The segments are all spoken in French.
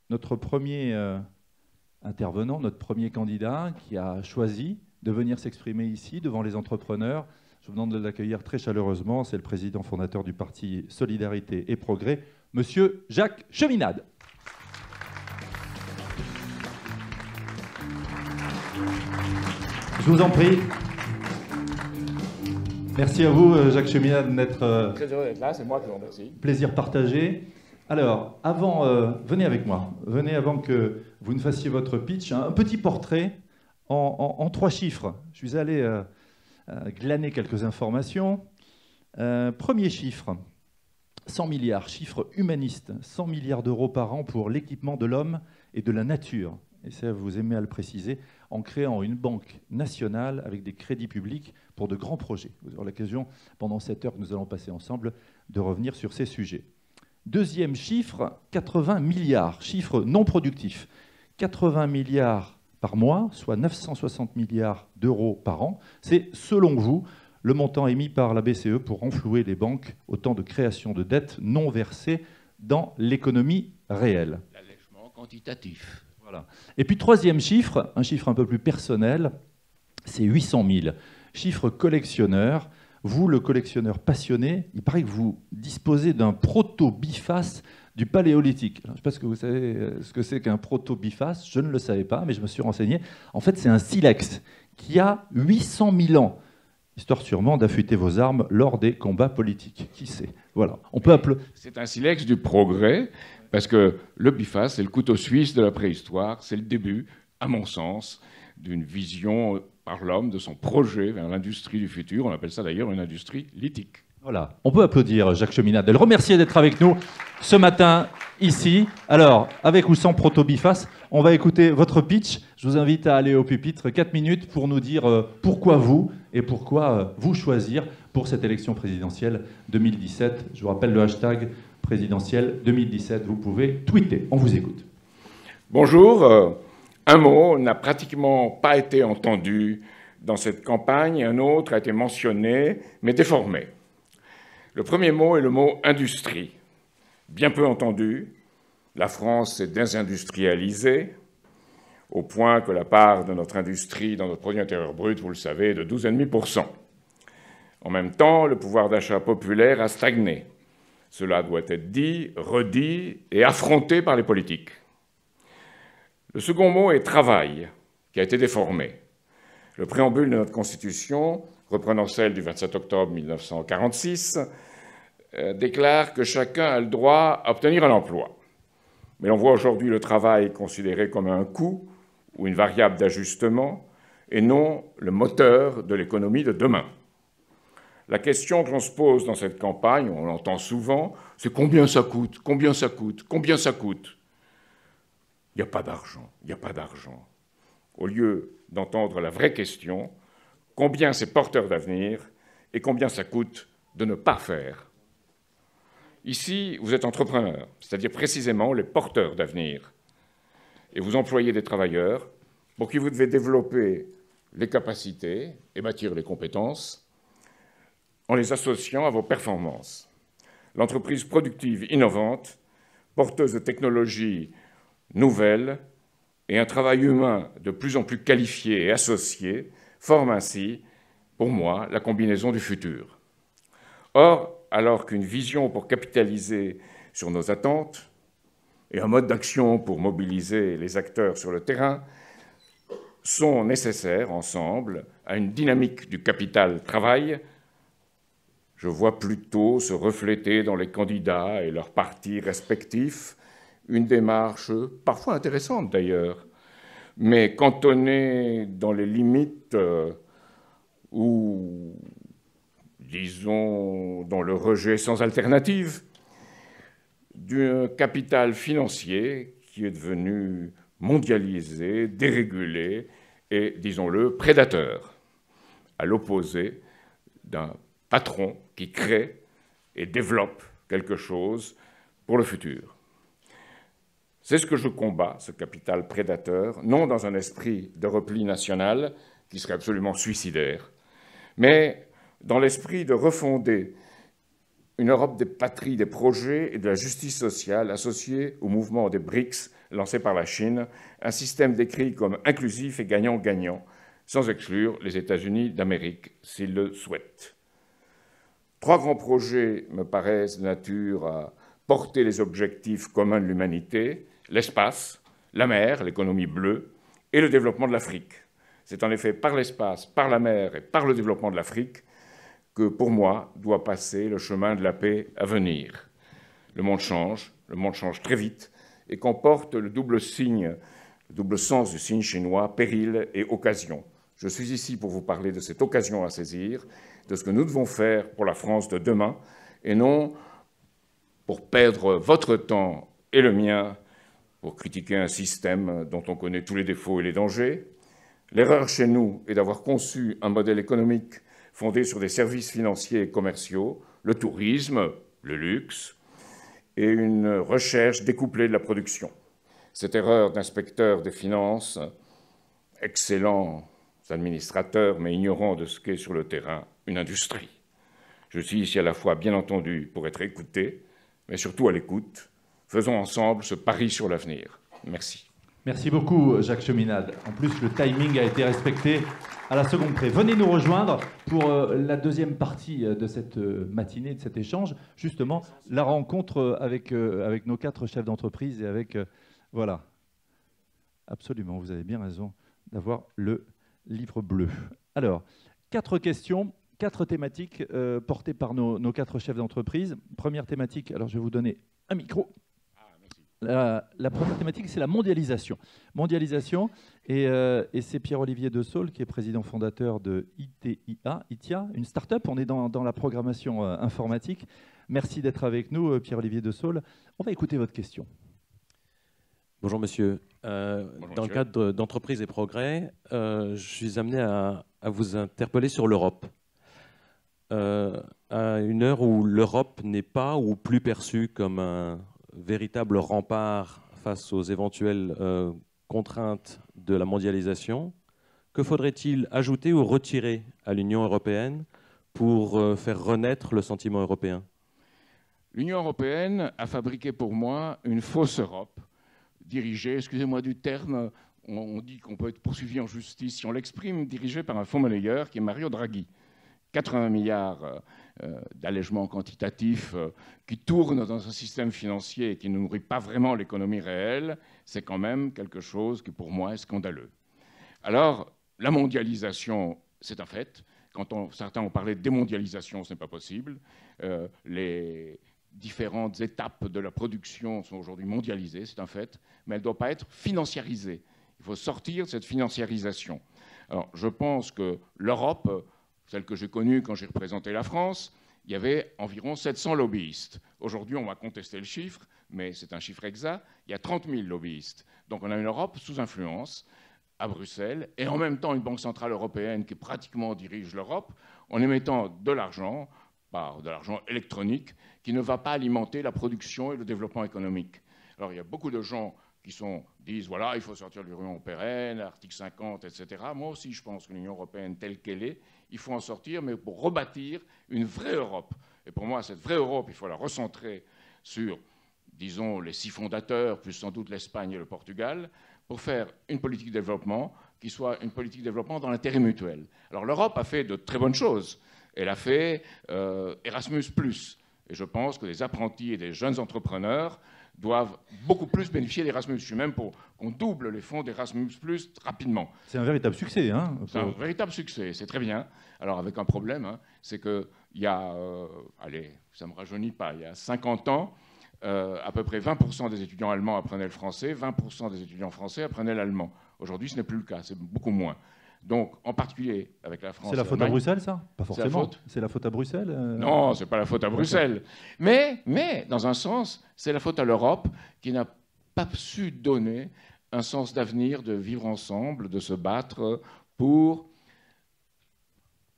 notre premier intervenant, notre premier candidat qui a choisi de venir s'exprimer ici devant les entrepreneurs. Je vous demande de l'accueillir très chaleureusement. C'est le président fondateur du parti Solidarité et Progrès, Monsieur Jacques Cheminade. Je vous en prie. Merci à vous, Jacques Cheminade, d'être... Très heureux d'être là, c'est moi qui vous remercie. Plaisir partagé. Alors, venez avec moi. Venez avant que vous ne fassiez votre pitch. Un petit portrait en 3 chiffres. Je suis allé glaner quelques informations. Premier chiffre, 100 milliards, chiffre humaniste. 100 milliards d'euros par an pour l'équipement de l'homme et de la nature. Et ça, vous aimez à le préciser, en créant une banque nationale avec des crédits publics pour de grands projets. Vous aurez l'occasion, pendant cette heure que nous allons passer ensemble, de revenir sur ces sujets. Deuxième chiffre, 80 milliards, chiffre non productif. 80 milliards par mois, soit 960 milliards d'euros par an. C'est, selon vous, le montant émis par la BCE pour renflouer les banques, autant de créations de dettes non versées dans l'économie réelle. L'allègement quantitatif. Voilà. Et puis troisième chiffre, un chiffre un peu plus personnel, c'est 800 000. Chiffre collectionneur. Vous, le collectionneur passionné, il paraît que vous disposez d'un proto-biface du Paléolithique. Alors, je ne sais pas ce que vous savez ce que c'est qu'un proto-biface, je ne le savais pas, mais je me suis renseigné. En fait, c'est un silex qui a 800 000 ans, histoire sûrement d'affûter vos armes lors des combats politiques. Qui sait? Voilà. On peut applaudir. C'est un silex du progrès, parce que le biface, c'est le couteau suisse de la préhistoire, c'est le début, à mon sens, d'une vision par l'homme de son projet vers l'industrie du futur. On appelle ça d'ailleurs une industrie lithique. Voilà, on peut applaudir Jacques Cheminade et le remercier d'être avec nous ce matin ici. Alors, avec ou sans proto-biface, on va écouter votre pitch. Je vous invite à aller au pupitre 4 minutes pour nous dire pourquoi vous et pourquoi vous choisir pour cette élection présidentielle 2017. Je vous rappelle le hashtag présidentiel 2017. Vous pouvez tweeter. On vous écoute. Bonjour. Un mot n'a pratiquement pas été entendu dans cette campagne, un autre a été mentionné, mais déformé. Le premier mot est le mot « industrie ». Bien peu entendu, la France s'est désindustrialisée, au point que la part de notre industrie dans notre produit intérieur brut, vous le savez, est de 12,5%. En même temps, le pouvoir d'achat populaire a stagné. Cela doit être dit, redit et affronté par les politiques. Le second mot est « travail », qui a été déformé. Le préambule de notre Constitution, reprenant celle du 27 octobre 1946, déclare que chacun a le droit à obtenir un emploi. Mais on voit aujourd'hui le travail considéré comme un coût ou une variable d'ajustement et non le moteur de l'économie de demain. La question que l'on se pose dans cette campagne, on l'entend souvent, c'est combien ça coûte, combien ça coûte, combien ça coûte. Il n'y a pas d'argent, il n'y a pas d'argent. Au lieu d'entendre la vraie question, combien c'est porteur d'avenir et combien ça coûte de ne pas faire. Ici, vous êtes entrepreneur, c'est-à-dire précisément les porteurs d'avenir. Et vous employez des travailleurs pour qui vous devez développer les capacités et bâtir les compétences en les associant à vos performances. L'entreprise productive innovante, porteuse de technologies nouvelles et un travail humain de plus en plus qualifié et associé forment ainsi, pour moi, la combinaison du futur. Or, alors qu'une vision pour capitaliser sur nos attentes et un mode d'action pour mobiliser les acteurs sur le terrain sont nécessaires ensemble à une dynamique du capital-travail, je vois plutôt se refléter dans les candidats et leurs partis respectifs une démarche parfois intéressante d'ailleurs, mais cantonnée dans les limites ou, disons, dans le rejet sans alternative d'un capital financier qui est devenu mondialisé, dérégulé et, disons-le, prédateur, à l'opposé d'un patron qui crée et développe quelque chose pour le futur. C'est ce que je combats, ce capital prédateur, non dans un esprit de repli national qui serait absolument suicidaire, mais dans l'esprit de refonder une Europe des patries, des projets et de la justice sociale associée au mouvement des BRICS lancé par la Chine, un système décrit comme inclusif et gagnant-gagnant, sans exclure les États-Unis d'Amérique s'ils le souhaitent. 3 grands projets me paraissent de nature à porter les objectifs communs de l'humanité, l'espace, la mer, l'économie bleue, et le développement de l'Afrique. C'est en effet par l'espace, par la mer et par le développement de l'Afrique que, pour moi, doit passer le chemin de la paix à venir. Le monde change très vite, et comporte le double sens du signe chinois, péril et occasion. Je suis ici pour vous parler de cette occasion à saisir, de ce que nous devons faire pour la France de demain, et non pour perdre votre temps et le mien pour critiquer un système dont on connaît tous les défauts et les dangers. L'erreur chez nous est d'avoir conçu un modèle économique fondé sur des services financiers et commerciaux, le tourisme, le luxe, et une recherche découplée de la production. Cette erreur d'inspecteur des finances, excellents administrateurs, mais ignorants de ce qu'est sur le terrain une industrie. Je suis ici à la fois, bien entendu, pour être écouté, mais surtout à l'écoute. Faisons ensemble ce pari sur l'avenir. Merci. Merci beaucoup, Jacques Cheminade. En plus, le timing a été respecté à la seconde près. Venez nous rejoindre pour la deuxième partie de cette matinée, de cet échange. Justement, la rencontre avec nos 4 chefs d'entreprise et avec... voilà. Absolument, vous avez bien raison d'avoir le livre bleu. Alors, 4 questions, 4 thématiques portées par nos 4 chefs d'entreprise. Première thématique, alors je vais vous donner un micro. La première thématique, c'est la mondialisation. Mondialisation, et c'est Pierre-Olivier De Saulles, qui est président fondateur de ITIA, une start-up. On est dans la programmation informatique. Merci d'être avec nous, Pierre-Olivier De Saulles. On va écouter votre question. Bonjour monsieur. Bonjour, dans le cadre d'Entreprise et Progrès, je suis amené à vous interpeller sur l'Europe. À une heure où l'Europe n'est pas ou plus perçue comme un véritable rempart face aux éventuelles contraintes de la mondialisation, que faudrait-il ajouter ou retirer à l'Union européenne pour faire renaître le sentiment européen? L'Union européenne a fabriqué pour moi une fausse Europe, dirigée, excusez-moi du terme, on dit qu'on peut être poursuivi en justice si on l'exprime, dirigée par un fonds monnayeur qui est Mario Draghi. 80 milliards d'allègements quantitatifs qui tournent dans un système financier et qui ne nourrit pas vraiment l'économie réelle, c'est quand même quelque chose qui, pour moi, est scandaleux. Alors, la mondialisation, c'est un fait. Quand certains ont parlé de démondialisation, ce n'est pas possible. Les différentes étapes de la production sont aujourd'hui mondialisées, c'est un fait, mais elle ne doit pas être financiarisée. Il faut sortir de cette financiarisation. Alors, je pense que l'Europe, celle que j'ai connue quand j'ai représenté la France, il y avait environ 700 lobbyistes. Aujourd'hui, on va contester le chiffre, mais c'est un chiffre exact. Il y a 30 000 lobbyistes. Donc on a une Europe sous influence à Bruxelles et en même temps une Banque centrale européenne qui pratiquement dirige l'Europe en émettant de l'argent, par de l'argent électronique, qui ne va pas alimenter la production et le développement économique. Alors il y a beaucoup de gens qui disent voilà, il faut sortir de l'Union européenne, article 50, etc. Moi aussi, je pense que l'Union européenne telle qu'elle est, il faut en sortir, mais pour rebâtir une vraie Europe. Et pour moi, cette vraie Europe, il faut la recentrer sur, disons, les 6 fondateurs, plus sans doute l'Espagne et le Portugal, pour faire une politique de développement qui soit une politique de développement dans l'intérêt mutuel. Alors l'Europe a fait de très bonnes choses. Elle a fait Erasmus+. Et je pense que les apprentis et des jeunes entrepreneurs doivent beaucoup plus bénéficier d'Erasmus. Je suis même pour qu'on double les fonds d'Erasmus+, rapidement. C'est un véritable succès. Hein, c'est un véritable succès, c'est très bien. Alors avec un problème, hein, c'est qu'il y a, allez, ça ne me rajeunit pas, il y a 50 ans, à peu près 20% des étudiants allemands apprenaient le français, 20% des étudiants français apprenaient l'allemand. Aujourd'hui, ce n'est plus le cas, c'est beaucoup moins. Donc, en particulier avec la France. C'est la faute à Bruxelles, ça? Pas forcément. C'est la faute à Bruxelles Non, ce n'est pas la faute à Bruxelles. Mais, dans un sens, c'est la faute à l'Europe qui n'a pas su donner un sens d'avenir, de vivre ensemble, de se battre pour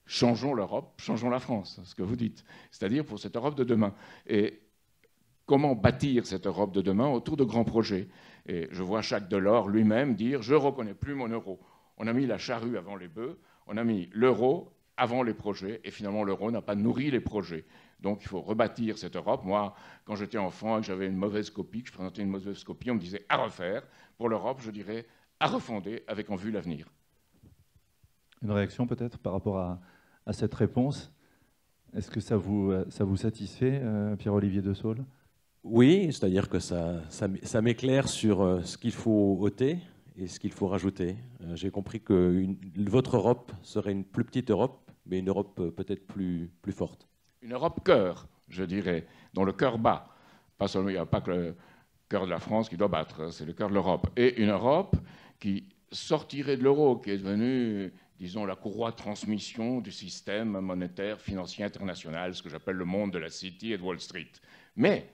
changeons l'Europe, changeons la France, ce que vous dites. C'est-à-dire pour cette Europe de demain. Et comment bâtir cette Europe de demain autour de grands projets. Et je vois Jacques Delors lui-même dire « je ne reconnais plus mon euro ». On a mis la charrue avant les bœufs, on a mis l'euro avant les projets, et finalement l'euro n'a pas nourri les projets. Donc il faut rebâtir cette Europe. Moi, quand j'étais enfant et que j'avais une mauvaise copie, que je présentais une mauvaise copie, on me disait à refaire. Pour l'Europe, je dirais à refonder avec en vue l'avenir. Une réaction peut-être par rapport à cette réponse? Est-ce que ça vous satisfait, Pierre-Olivier de Saulles? Oui, c'est-à-dire que ça m'éclaire sur ce qu'il faut ôter et ce qu'il faut rajouter. J'ai compris que votre Europe serait une plus petite Europe, mais une Europe peut-être plus forte. Une Europe cœur, je dirais, dont le cœur bat. Pas seulement, il n'y a pas que le cœur de la France qui doit battre, c'est le cœur de l'Europe. Et une Europe qui sortirait de l'euro, qui est devenue, disons, la courroie de transmission du système monétaire financier international, ce que j'appelle le monde de la City et de Wall Street. Mais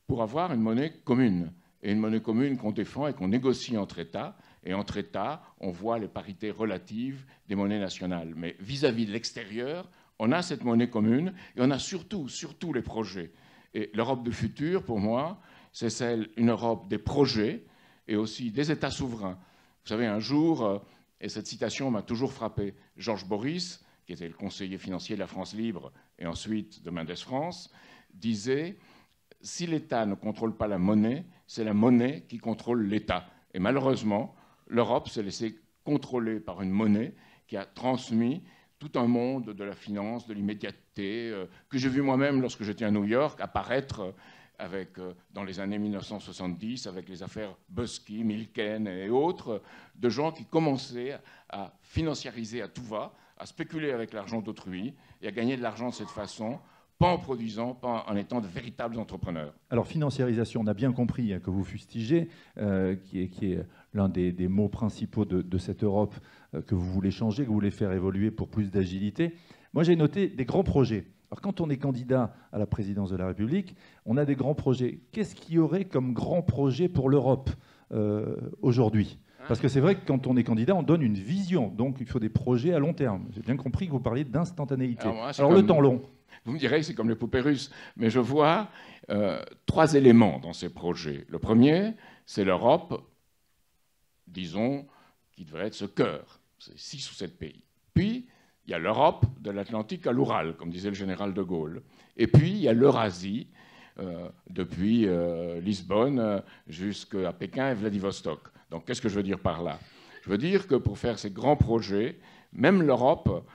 pour avoir une monnaie commune, et une monnaie commune qu'on défend et qu'on négocie entre États, et entre États, on voit les parités relatives des monnaies nationales. Mais vis-à-vis de l'extérieur, on a cette monnaie commune, et on a surtout les projets. Et l'Europe du futur, pour moi, c'est une Europe des projets, et aussi des États souverains. Vous savez, un jour, et cette citation m'a toujours frappé, Georges Boris, qui était le conseiller financier de la France libre, et ensuite de Mendes France, disait « Si l'État ne contrôle pas la monnaie, c'est la monnaie qui contrôle l'État ». Et malheureusement, l'Europe s'est laissée contrôler par une monnaie qui a transmis tout un monde de la finance, de l'immédiateté, que j'ai vu moi-même lorsque j'étais à New York apparaître dans les années 1970 avec les affaires Busky, Milken et autres, de gens qui commençaient à financiariser à tout va, à spéculer avec l'argent d'autrui et à gagner de l'argent de cette façon, pas en produisant, pas en étant de véritables entrepreneurs. Alors, financiarisation, on a bien compris que vous fustigez, qui est l'un des mots principaux de cette Europe que vous voulez changer, que vous voulez faire évoluer pour plus d'agilité. Moi, j'ai noté des grands projets. Alors, quand on est candidat à la présidence de la République, on a des grands projets. Qu'est-ce qu'il y aurait comme grand projet pour l'Europe aujourd'hui? Parce que c'est vrai que quand on est candidat, on donne une vision. Donc, il faut des projets à long terme. J'ai bien compris que vous parliez d'instantanéité. Alors, le temps long. Vous me direz, c'est comme les poupées russes. Mais je vois 3 éléments dans ces projets. Le premier, c'est l'Europe, disons, qui devrait être ce cœur. C'est 6 ou 7 pays. Puis, il y a l'Europe de l'Atlantique à l'Oural, comme disait le général de Gaulle. Et puis, il y a l'Eurasie, depuis Lisbonne jusqu'à Pékin et Vladivostok. Donc, qu'est-ce que je veux dire par là? Je veux dire que pour faire ces grands projets, même l'Europe,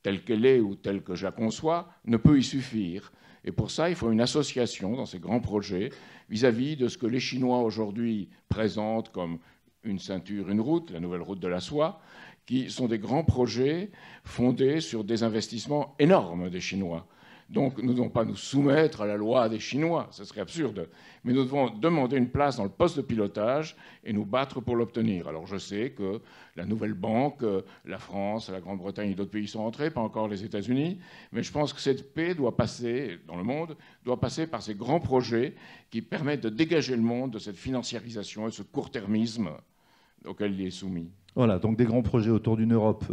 telle qu'elle est ou telle que je la conçois, ne peut y suffire. Et pour ça, il faut une association dans ces grands projets vis-à-vis de ce que les Chinois aujourd'hui présentent comme une ceinture, une route, la nouvelle route de la soie, qui sont des grands projets fondés sur des investissements énormes des Chinois. Donc nous ne devons pas nous soumettre à la loi des Chinois, ce serait absurde, mais nous devons demander une place dans le poste de pilotage et nous battre pour l'obtenir. Alors je sais que la nouvelle banque, la France, la Grande-Bretagne et d'autres pays sont entrés, pas encore les États-Unis, mais je pense que cette paix doit passer, dans le monde, doit passer par ces grands projets qui permettent de dégager le monde de cette financiarisation et ce court-termisme auquel il est soumis. Voilà, donc des grands projets autour d'une Europe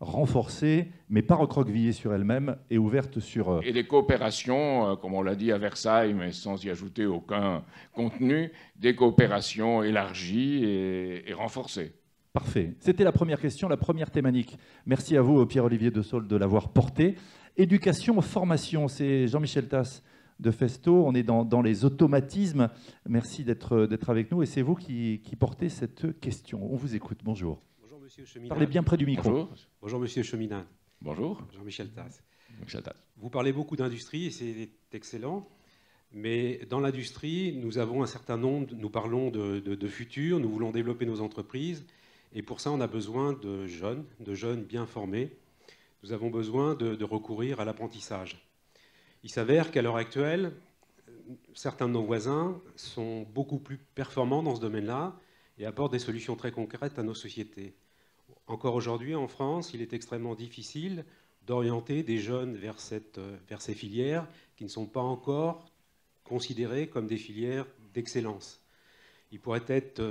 renforcée, mais pas recroquevillée sur elle-même et ouverte sur... Et des coopérations, comme on l'a dit à Versailles, mais sans y ajouter aucun contenu, des coopérations élargies et renforcées. Parfait. C'était la première question, la première thématique. Merci à vous, Pierre-Olivier de Saulles, de l'avoir portée. Éducation, formation, c'est Jean-Michel Tasse de Festo. On est dans les automatismes. Merci d'être avec nous. Et c'est vous qui portez cette question. On vous écoute. Bonjour. Bonjour, monsieur Cheminade. Parlez bien près du micro. Bonjour. Bonjour, monsieur Cheminade. Bonjour. Jean-Michel Tasse. Michel Tasse. Vous parlez beaucoup d'industrie et c'est excellent. Mais dans l'industrie, nous avons un certain nombre, nous parlons de futur, nous voulons développer nos entreprises. Et pour ça, on a besoin de jeunes bien formés. Nous avons besoin de recourir à l'apprentissage. Il s'avère qu'à l'heure actuelle, certains de nos voisins sont beaucoup plus performants dans ce domaine-là et apportent des solutions très concrètes à nos sociétés. Encore aujourd'hui, en France, il est extrêmement difficile d'orienter des jeunes vers ces filières qui ne sont pas encore considérées comme des filières d'excellence. Il pourrait être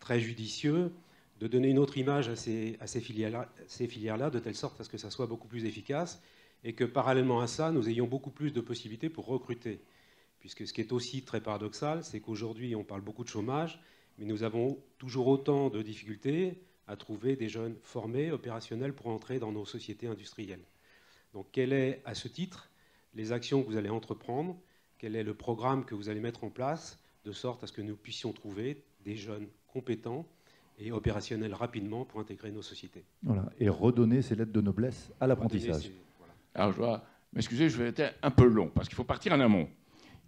très judicieux de donner une autre image à ces filières-là, de telle sorte à ce que ça soit beaucoup plus efficace et que parallèlement à ça, nous ayons beaucoup plus de possibilités pour recruter. Puisque ce qui est aussi très paradoxal, c'est qu'aujourd'hui, on parle beaucoup de chômage, mais nous avons toujours autant de difficultés à trouver des jeunes formés, opérationnels, pour entrer dans nos sociétés industrielles. Donc quelle est, à ce titre, les actions que vous allez entreprendre, quel est le programme que vous allez mettre en place, de sorte à ce que nous puissions trouver des jeunes compétents et opérationnels rapidement pour intégrer nos sociétés. Voilà. Et redonner ces lettres de noblesse à l'apprentissage. Voilà. Alors, je dois m'excuser, je vais être un peu long, parce qu'il faut partir en amont.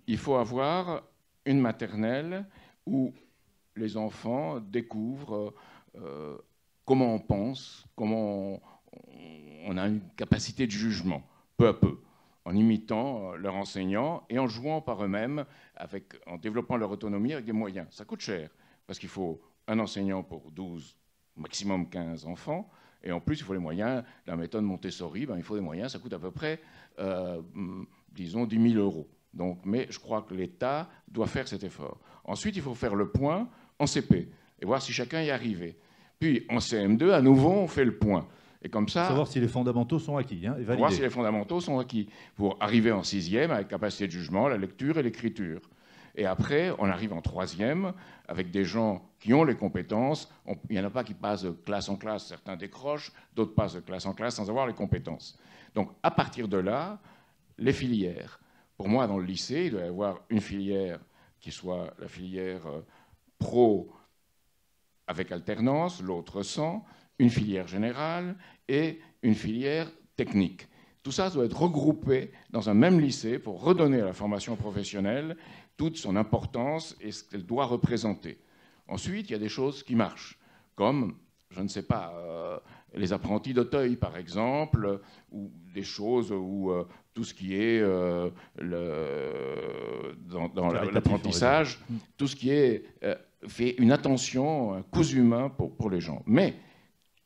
Il faut avoir une maternelle où les enfants découvrent comment on pense, comment on a une capacité de jugement, peu à peu, en imitant leur enseignant et en jouant par eux-mêmes, en développant leur autonomie avec des moyens. Ça coûte cher, parce qu'il faut un enseignant pour 12, maximum 15 enfants, et en plus, il faut les moyens. La méthode Montessori, il faut des moyens, ça coûte à peu près, disons, 10 000 euros. Donc, mais je crois que l'État doit faire cet effort. Ensuite, il faut faire le point en CP et voir si chacun y est arrivé. Puis, en CM2, à nouveau, on fait le point. Et comme ça, savoir si les fondamentaux sont acquis, et validés. Voir si les fondamentaux sont acquis pour arriver en 6e avec capacité de jugement, la lecture et l'écriture. Et après, on arrive en 3e avec des gens qui ont les compétences. Il n'y en a pas qui passent de classe en classe. Certains décrochent, d'autres passent de classe en classe sans avoir les compétences. Donc, à partir de là, les filières. Pour moi, dans le lycée, il doit y avoir une filière qui soit la filière pro avec alternance, l'autre sans, une filière générale et une filière technique. Tout ça doit être regroupé dans un même lycée pour redonner à la formation professionnelle toute son importance et ce qu'elle doit représenter. Ensuite, il y a des choses qui marchent, comme, je ne sais pas, les apprentis d'Auteuil, par exemple, ou des choses où tout ce qui est dans l'apprentissage, tout ce qui est fait une attention, un cousu humain pour les gens. Mais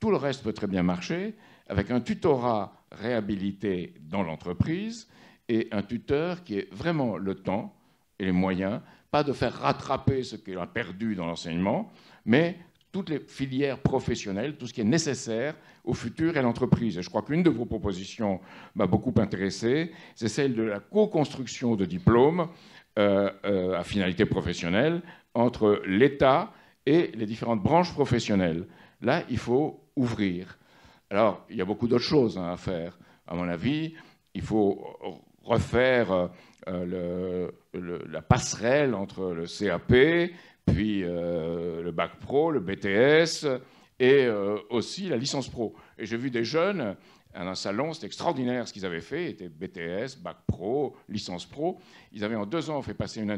tout le reste peut très bien marcher avec un tutorat réhabilité dans l'entreprise et un tuteur qui ait vraiment le temps et les moyens, pas de faire rattraper ce qu'il a perdu dans l'enseignement, mais toutes les filières professionnelles, tout ce qui est nécessaire au futur et à l'entreprise. Et je crois qu'une de vos propositions m'a beaucoup intéressé, c'est celle de la co-construction de diplômes à finalité professionnelle entre l'État et les différentes branches professionnelles. Là, il faut ouvrir. Alors, il y a beaucoup d'autres choses à faire. À mon avis, il faut refaire la passerelle entre le CAP, puis le bac pro, le BTS et aussi la licence pro. Et j'ai vu des jeunes à un salon, c'était extraordinaire ce qu'ils avaient fait, ils étaient BTS, bac pro, licence pro. Ils avaient en 2 ans fait passer une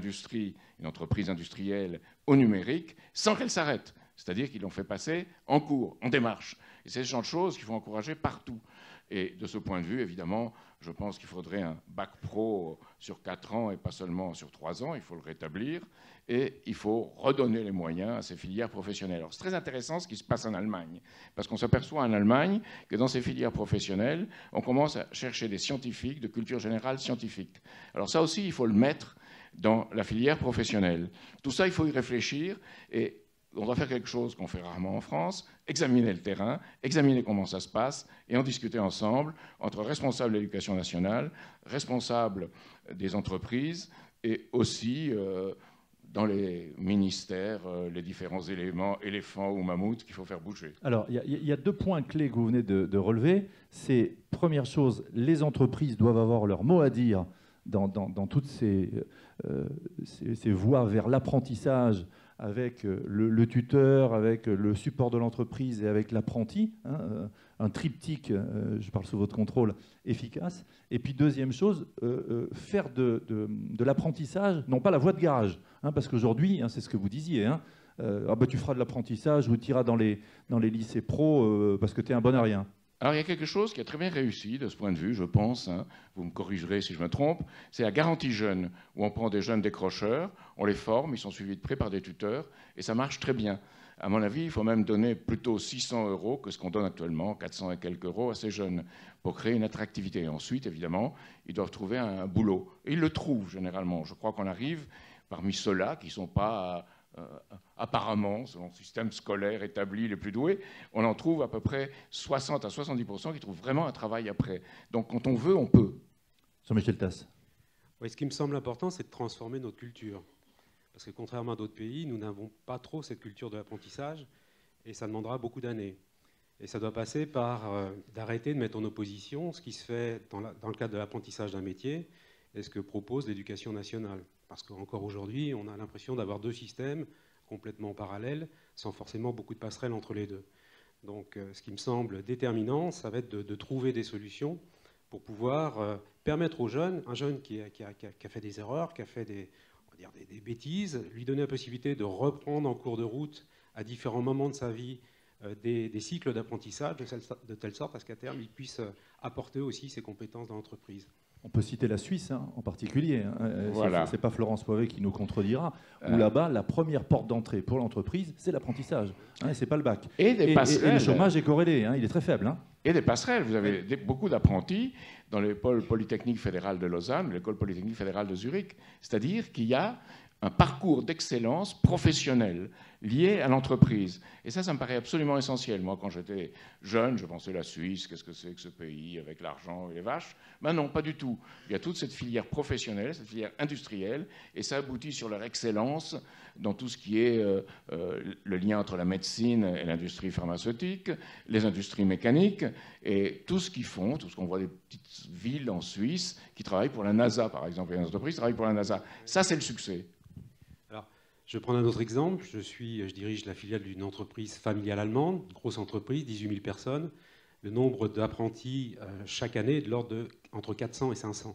entreprise industrielle au numérique sans qu'elle s'arrête. C'est-à-dire qu'ils l'ont fait passer en cours, en démarche. Et c'est ce genre de choses qu'il faut encourager partout. Et de ce point de vue, évidemment, je pense qu'il faudrait un bac pro sur 4 ans et pas seulement sur 3 ans. Il faut le rétablir et il faut redonner les moyens à ces filières professionnelles. Alors, c'est très intéressant ce qui se passe en Allemagne, parce qu'on s'aperçoit en Allemagne que dans ces filières professionnelles, on commence à chercher des scientifiques, de culture générale scientifique. Alors ça aussi, il faut le mettre dans la filière professionnelle. Tout ça, il faut y réfléchir et on doit faire quelque chose qu'on fait rarement en France, examiner le terrain, examiner comment ça se passe et en discuter ensemble entre responsables de l'éducation nationale, responsables des entreprises et aussi dans les ministères, les différents éléphants ou mammouths qu'il faut faire bouger. Alors, il y a 2 points clés que vous venez de relever. C'est, première chose, les entreprises doivent avoir leur mot à dire dans toutes ces voies vers l'apprentissage, avec le tuteur, avec le support de l'entreprise et avec l'apprenti, un triptyque, je parle sous votre contrôle, efficace. Et puis deuxième chose, faire de l'apprentissage, non pas la voie de garage, parce qu'aujourd'hui, c'est ce que vous disiez, tu feras de l'apprentissage ou tu iras dans les lycées pro parce que tu es un bon à rien. Alors, il y a quelque chose qui a très bien réussi de ce point de vue, je pense, vous me corrigerez si je me trompe, c'est la garantie jeune, où on prend des jeunes décrocheurs, on les forme, ils sont suivis de près par des tuteurs, et ça marche très bien. À mon avis, il faut même donner plutôt 600 € que ce qu'on donne actuellement, 400 et quelques euros à ces jeunes, pour créer une attractivité. Et ensuite, évidemment, ils doivent trouver un boulot. Et ils le trouvent, généralement. Je crois qu'on arrive, parmi ceux-là, qui ne sont pas... apparemment, selon le système scolaire établi les plus doués, on en trouve à peu près 60 à 70% qui trouvent vraiment un travail après. Donc quand on veut, on peut. Jean-Michel Tasse. Oui, ce qui me semble important, c'est de transformer notre culture. Parce que contrairement à d'autres pays, nous n'avons pas trop cette culture de l'apprentissage et ça demandera beaucoup d'années. Et ça doit passer par d'arrêter de mettre en opposition ce qui se fait dans le cadre de l'apprentissage d'un métier et ce que propose l'éducation nationale. Parce qu'encore aujourd'hui, on a l'impression d'avoir deux systèmes complètement parallèles, sans forcément beaucoup de passerelles entre les deux. Donc ce qui me semble déterminant, ça va être de trouver des solutions pour pouvoir permettre aux jeunes, un jeune qui a fait des erreurs, qui a fait des bêtises, lui donner la possibilité de reprendre en cours de route à différents moments de sa vie des cycles d'apprentissage de telle sorte à ce qu'à terme, il puisse apporter aussi ses compétences dans l'entreprise. On peut citer la Suisse en particulier. Voilà. C'est pas Florence Poivet qui nous contredira. Où là-bas, la première porte d'entrée pour l'entreprise, c'est l'apprentissage. C'est pas le bac. Et le chômage est corrélé. Il est très faible. Et des passerelles. Vous avez beaucoup d'apprentis dans l'école polytechnique fédérale de Lausanne, l'école polytechnique fédérale de Zurich. C'est-à-dire qu'il y a un parcours d'excellence professionnelle lié à l'entreprise. Et ça me paraît absolument essentiel. Moi, quand j'étais jeune, je pensais la Suisse, qu'est-ce que c'est que ce pays avec l'argent et les vaches? Ben non, pas du tout. Il y a toute cette filière professionnelle, cette filière industrielle, et ça aboutit sur leur excellence dans tout ce qui est le lien entre la médecine et l'industrie pharmaceutique, les industries mécaniques, et tout ce qu'ils font, tout ce qu'on voit des petites villes en Suisse qui travaillent pour la NASA, par exemple, et les entreprises travaillent pour la NASA. Ça, c'est le succès. Je vais prendre un autre exemple. Je dirige la filiale d'une entreprise familiale allemande, une grosse entreprise, 18 000 personnes. Le nombre d'apprentis chaque année est de l'ordre de entre 400 et 500.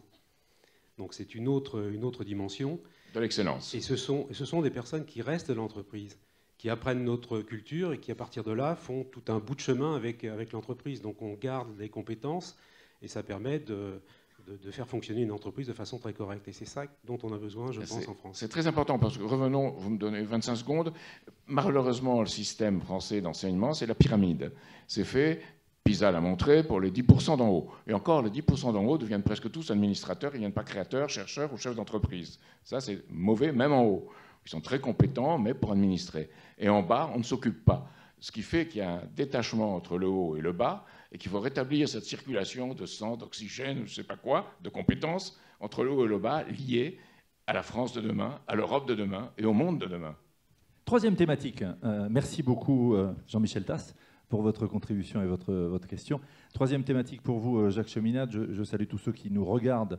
Donc c'est une autre dimension. De l'excellence. Et ce sont des personnes qui restent de l'entreprise, qui apprennent notre culture et qui, à partir de là, font tout un bout de chemin avec l'entreprise. Donc on garde les compétences et ça permet de faire fonctionner une entreprise de façon très correcte. Et c'est ça dont on a besoin, je pense, en France. C'est très important, parce que, revenons, vous me donnez 25 secondes, malheureusement, le système français d'enseignement, c'est la pyramide. C'est fait, PISA l'a montré, pour les 10% d'en haut. Et encore, les 10% d'en haut deviennent presque tous administrateurs, ils ne viennent pas créateurs, chercheurs ou chefs d'entreprise. Ça, c'est mauvais, même en haut. Ils sont très compétents, mais pour administrer. Et en bas, on ne s'occupe pas. Ce qui fait qu'il y a un détachement entre le haut et le bas, et qu'il faut rétablir cette circulation de sang, d'oxygène, je ne sais pas quoi, de compétences, entre le haut et le bas, liées à la France de demain, à l'Europe de demain et au monde de demain. Troisième thématique. Merci beaucoup, Jean-Michel Tasse, pour votre contribution et votre question. Troisième thématique pour vous, Jacques Cheminade. Je salue tous ceux qui nous regardent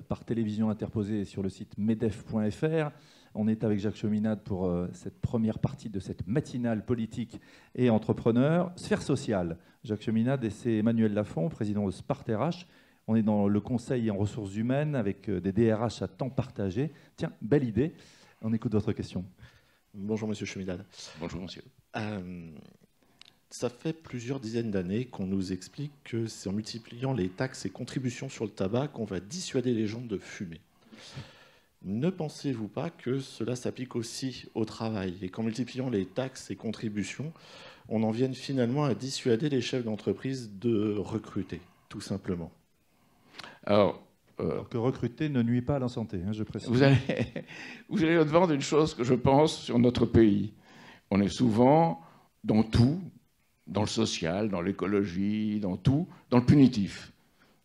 par télévision interposée sur le site medef.fr. On est avec Jacques Cheminade pour cette première partie de cette matinale politique et entrepreneur. Sphère sociale. Jacques Cheminade et c'est Emmanuel Lafont, président de SpartRH. On est dans le conseil en ressources humaines avec des DRH à temps partagé. Tiens, belle idée. On écoute votre question. Bonjour Monsieur Cheminade. Bonjour Monsieur. Ça fait plusieurs dizaines d'années qu'on nous explique que c'est en multipliant les taxes et contributions sur le tabac qu'on va dissuader les gens de fumer. Ne pensez-vous pas que cela s'applique aussi au travail et qu'en multipliant les taxes et contributions, on en vienne finalement à dissuader les chefs d'entreprise de recruter, tout simplement? Alors que recruter ne nuit pas à la santé, je précise. Vous allez au-devant d'une chose que je pense sur notre pays. On est souvent dans tout, dans le social, dans l'écologie, dans tout, dans le punitif,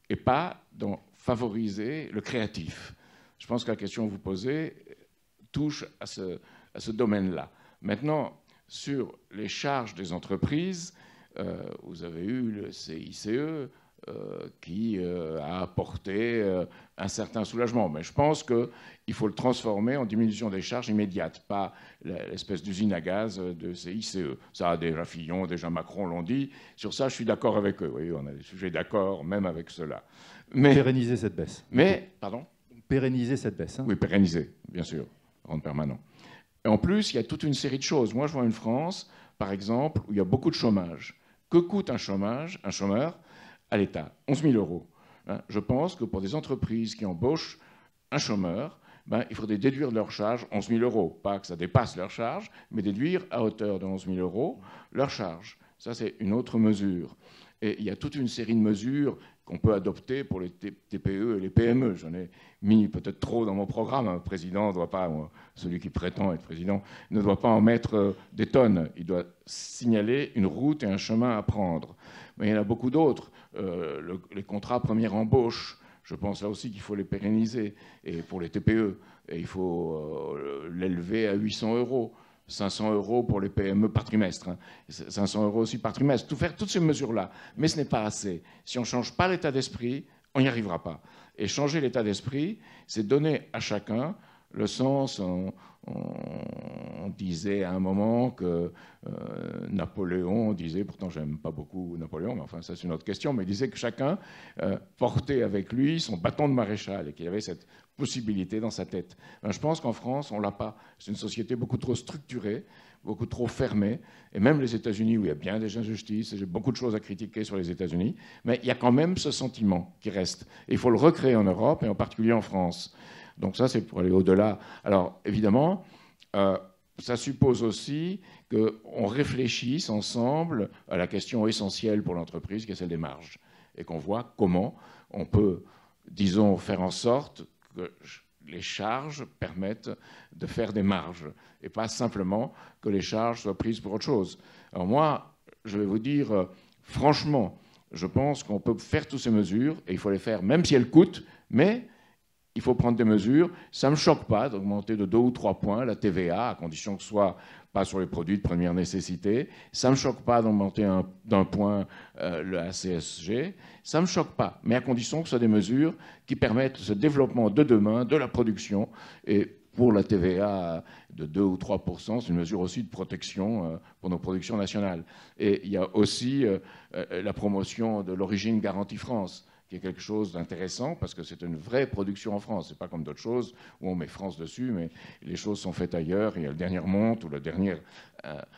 et pas dans favoriser le créatif. Je pense que la question que vous posez touche à ce domaine-là. Maintenant, sur les charges des entreprises, vous avez eu le CICE qui a apporté un certain soulagement. Mais je pense qu'il faut le transformer en diminution des charges immédiates, pas l'espèce d'usine à gaz de CICE. Ça, déjà Fillon, déjà Macron l'ont dit. Sur ça, je suis d'accord avec eux. Oui, on a des sujets d'accord, même avec cela. Mais pérenniser cette baisse. Mais, pardon ? Pérenniser cette baisse. Oui, pérenniser, bien sûr, rendre permanent. Et en plus, il y a toute une série de choses. Moi, je vois une France, par exemple, où il y a beaucoup de chômage. Que coûte un chômeur à l'État? 11 000 €. Je pense que pour des entreprises qui embauchent un chômeur, il faudrait déduire de leur charge 11 000 €. Pas que ça dépasse leur charge, mais déduire à hauteur de 11 000 € leur charge. Ça, c'est une autre mesure. Et il y a toute une série de mesures qu'on peut adopter pour les TPE et les PME. J'en ai mis peut-être trop dans mon programme. Un président ne doit pas, celui qui prétend être président, ne doit pas en mettre des tonnes. Il doit signaler une route et un chemin à prendre. Mais il y en a beaucoup d'autres. Les contrats première embauche, je pense là aussi qu'il faut les pérenniser. Et pour les TPE, il faut l'élever à 800 €. 500 € pour les PME par trimestre, hein. 500 € aussi par trimestre, faire toutes ces mesures-là. Mais ce n'est pas assez. Si on ne change pas l'état d'esprit, on n'y arrivera pas. Et changer l'état d'esprit, c'est donner à chacun le sens. On disait à un moment que Napoléon disait, pourtant j'aime pas beaucoup Napoléon, mais enfin ça c'est une autre question, mais il disait que chacun portait avec lui son bâton de maréchal et qu'il y avait cette possibilité dans sa tête. Ben, je pense qu'en France, on l'a pas. C'est une société beaucoup trop structurée, beaucoup trop fermée, et même les États-Unis, où il y a bien des injustices, et j'ai beaucoup de choses à critiquer sur les États-Unis, mais il y a quand même ce sentiment qui reste. Et il faut le recréer en Europe, et en particulier en France. Donc ça, c'est pour aller au-delà. Alors, évidemment, ça suppose aussi qu'on réfléchisse ensemble à la question essentielle pour l'entreprise, qui est celle des marges, et qu'on voit comment on peut, disons, faire en sorte que les charges permettent de faire des marges, et pas simplement que les charges soient prises pour autre chose. Alors moi, je vais vous dire, franchement, je pense qu'on peut faire toutes ces mesures, et il faut les faire, même si elles coûtent, mais il faut prendre des mesures. Ça ne me choque pas d'augmenter de 2 ou 3 points la TVA, à condition que ce soit pas sur les produits de première nécessité. Ça ne me choque pas d'augmenter d'un point la CSG. Ça ne me choque pas, mais à condition que ce soit des mesures qui permettent ce développement de demain, de la production. Et pour la TVA de 2 ou 3 %, c'est une mesure aussi de protection pour nos productions nationales. Et il y a aussi la promotion de l'origine garantie France, qui est quelque chose d'intéressant, parce que c'est une vraie production en France. Ce n'est pas comme d'autres choses où on met France dessus, mais les choses sont faites ailleurs, il y a la dernière monte ou la dernière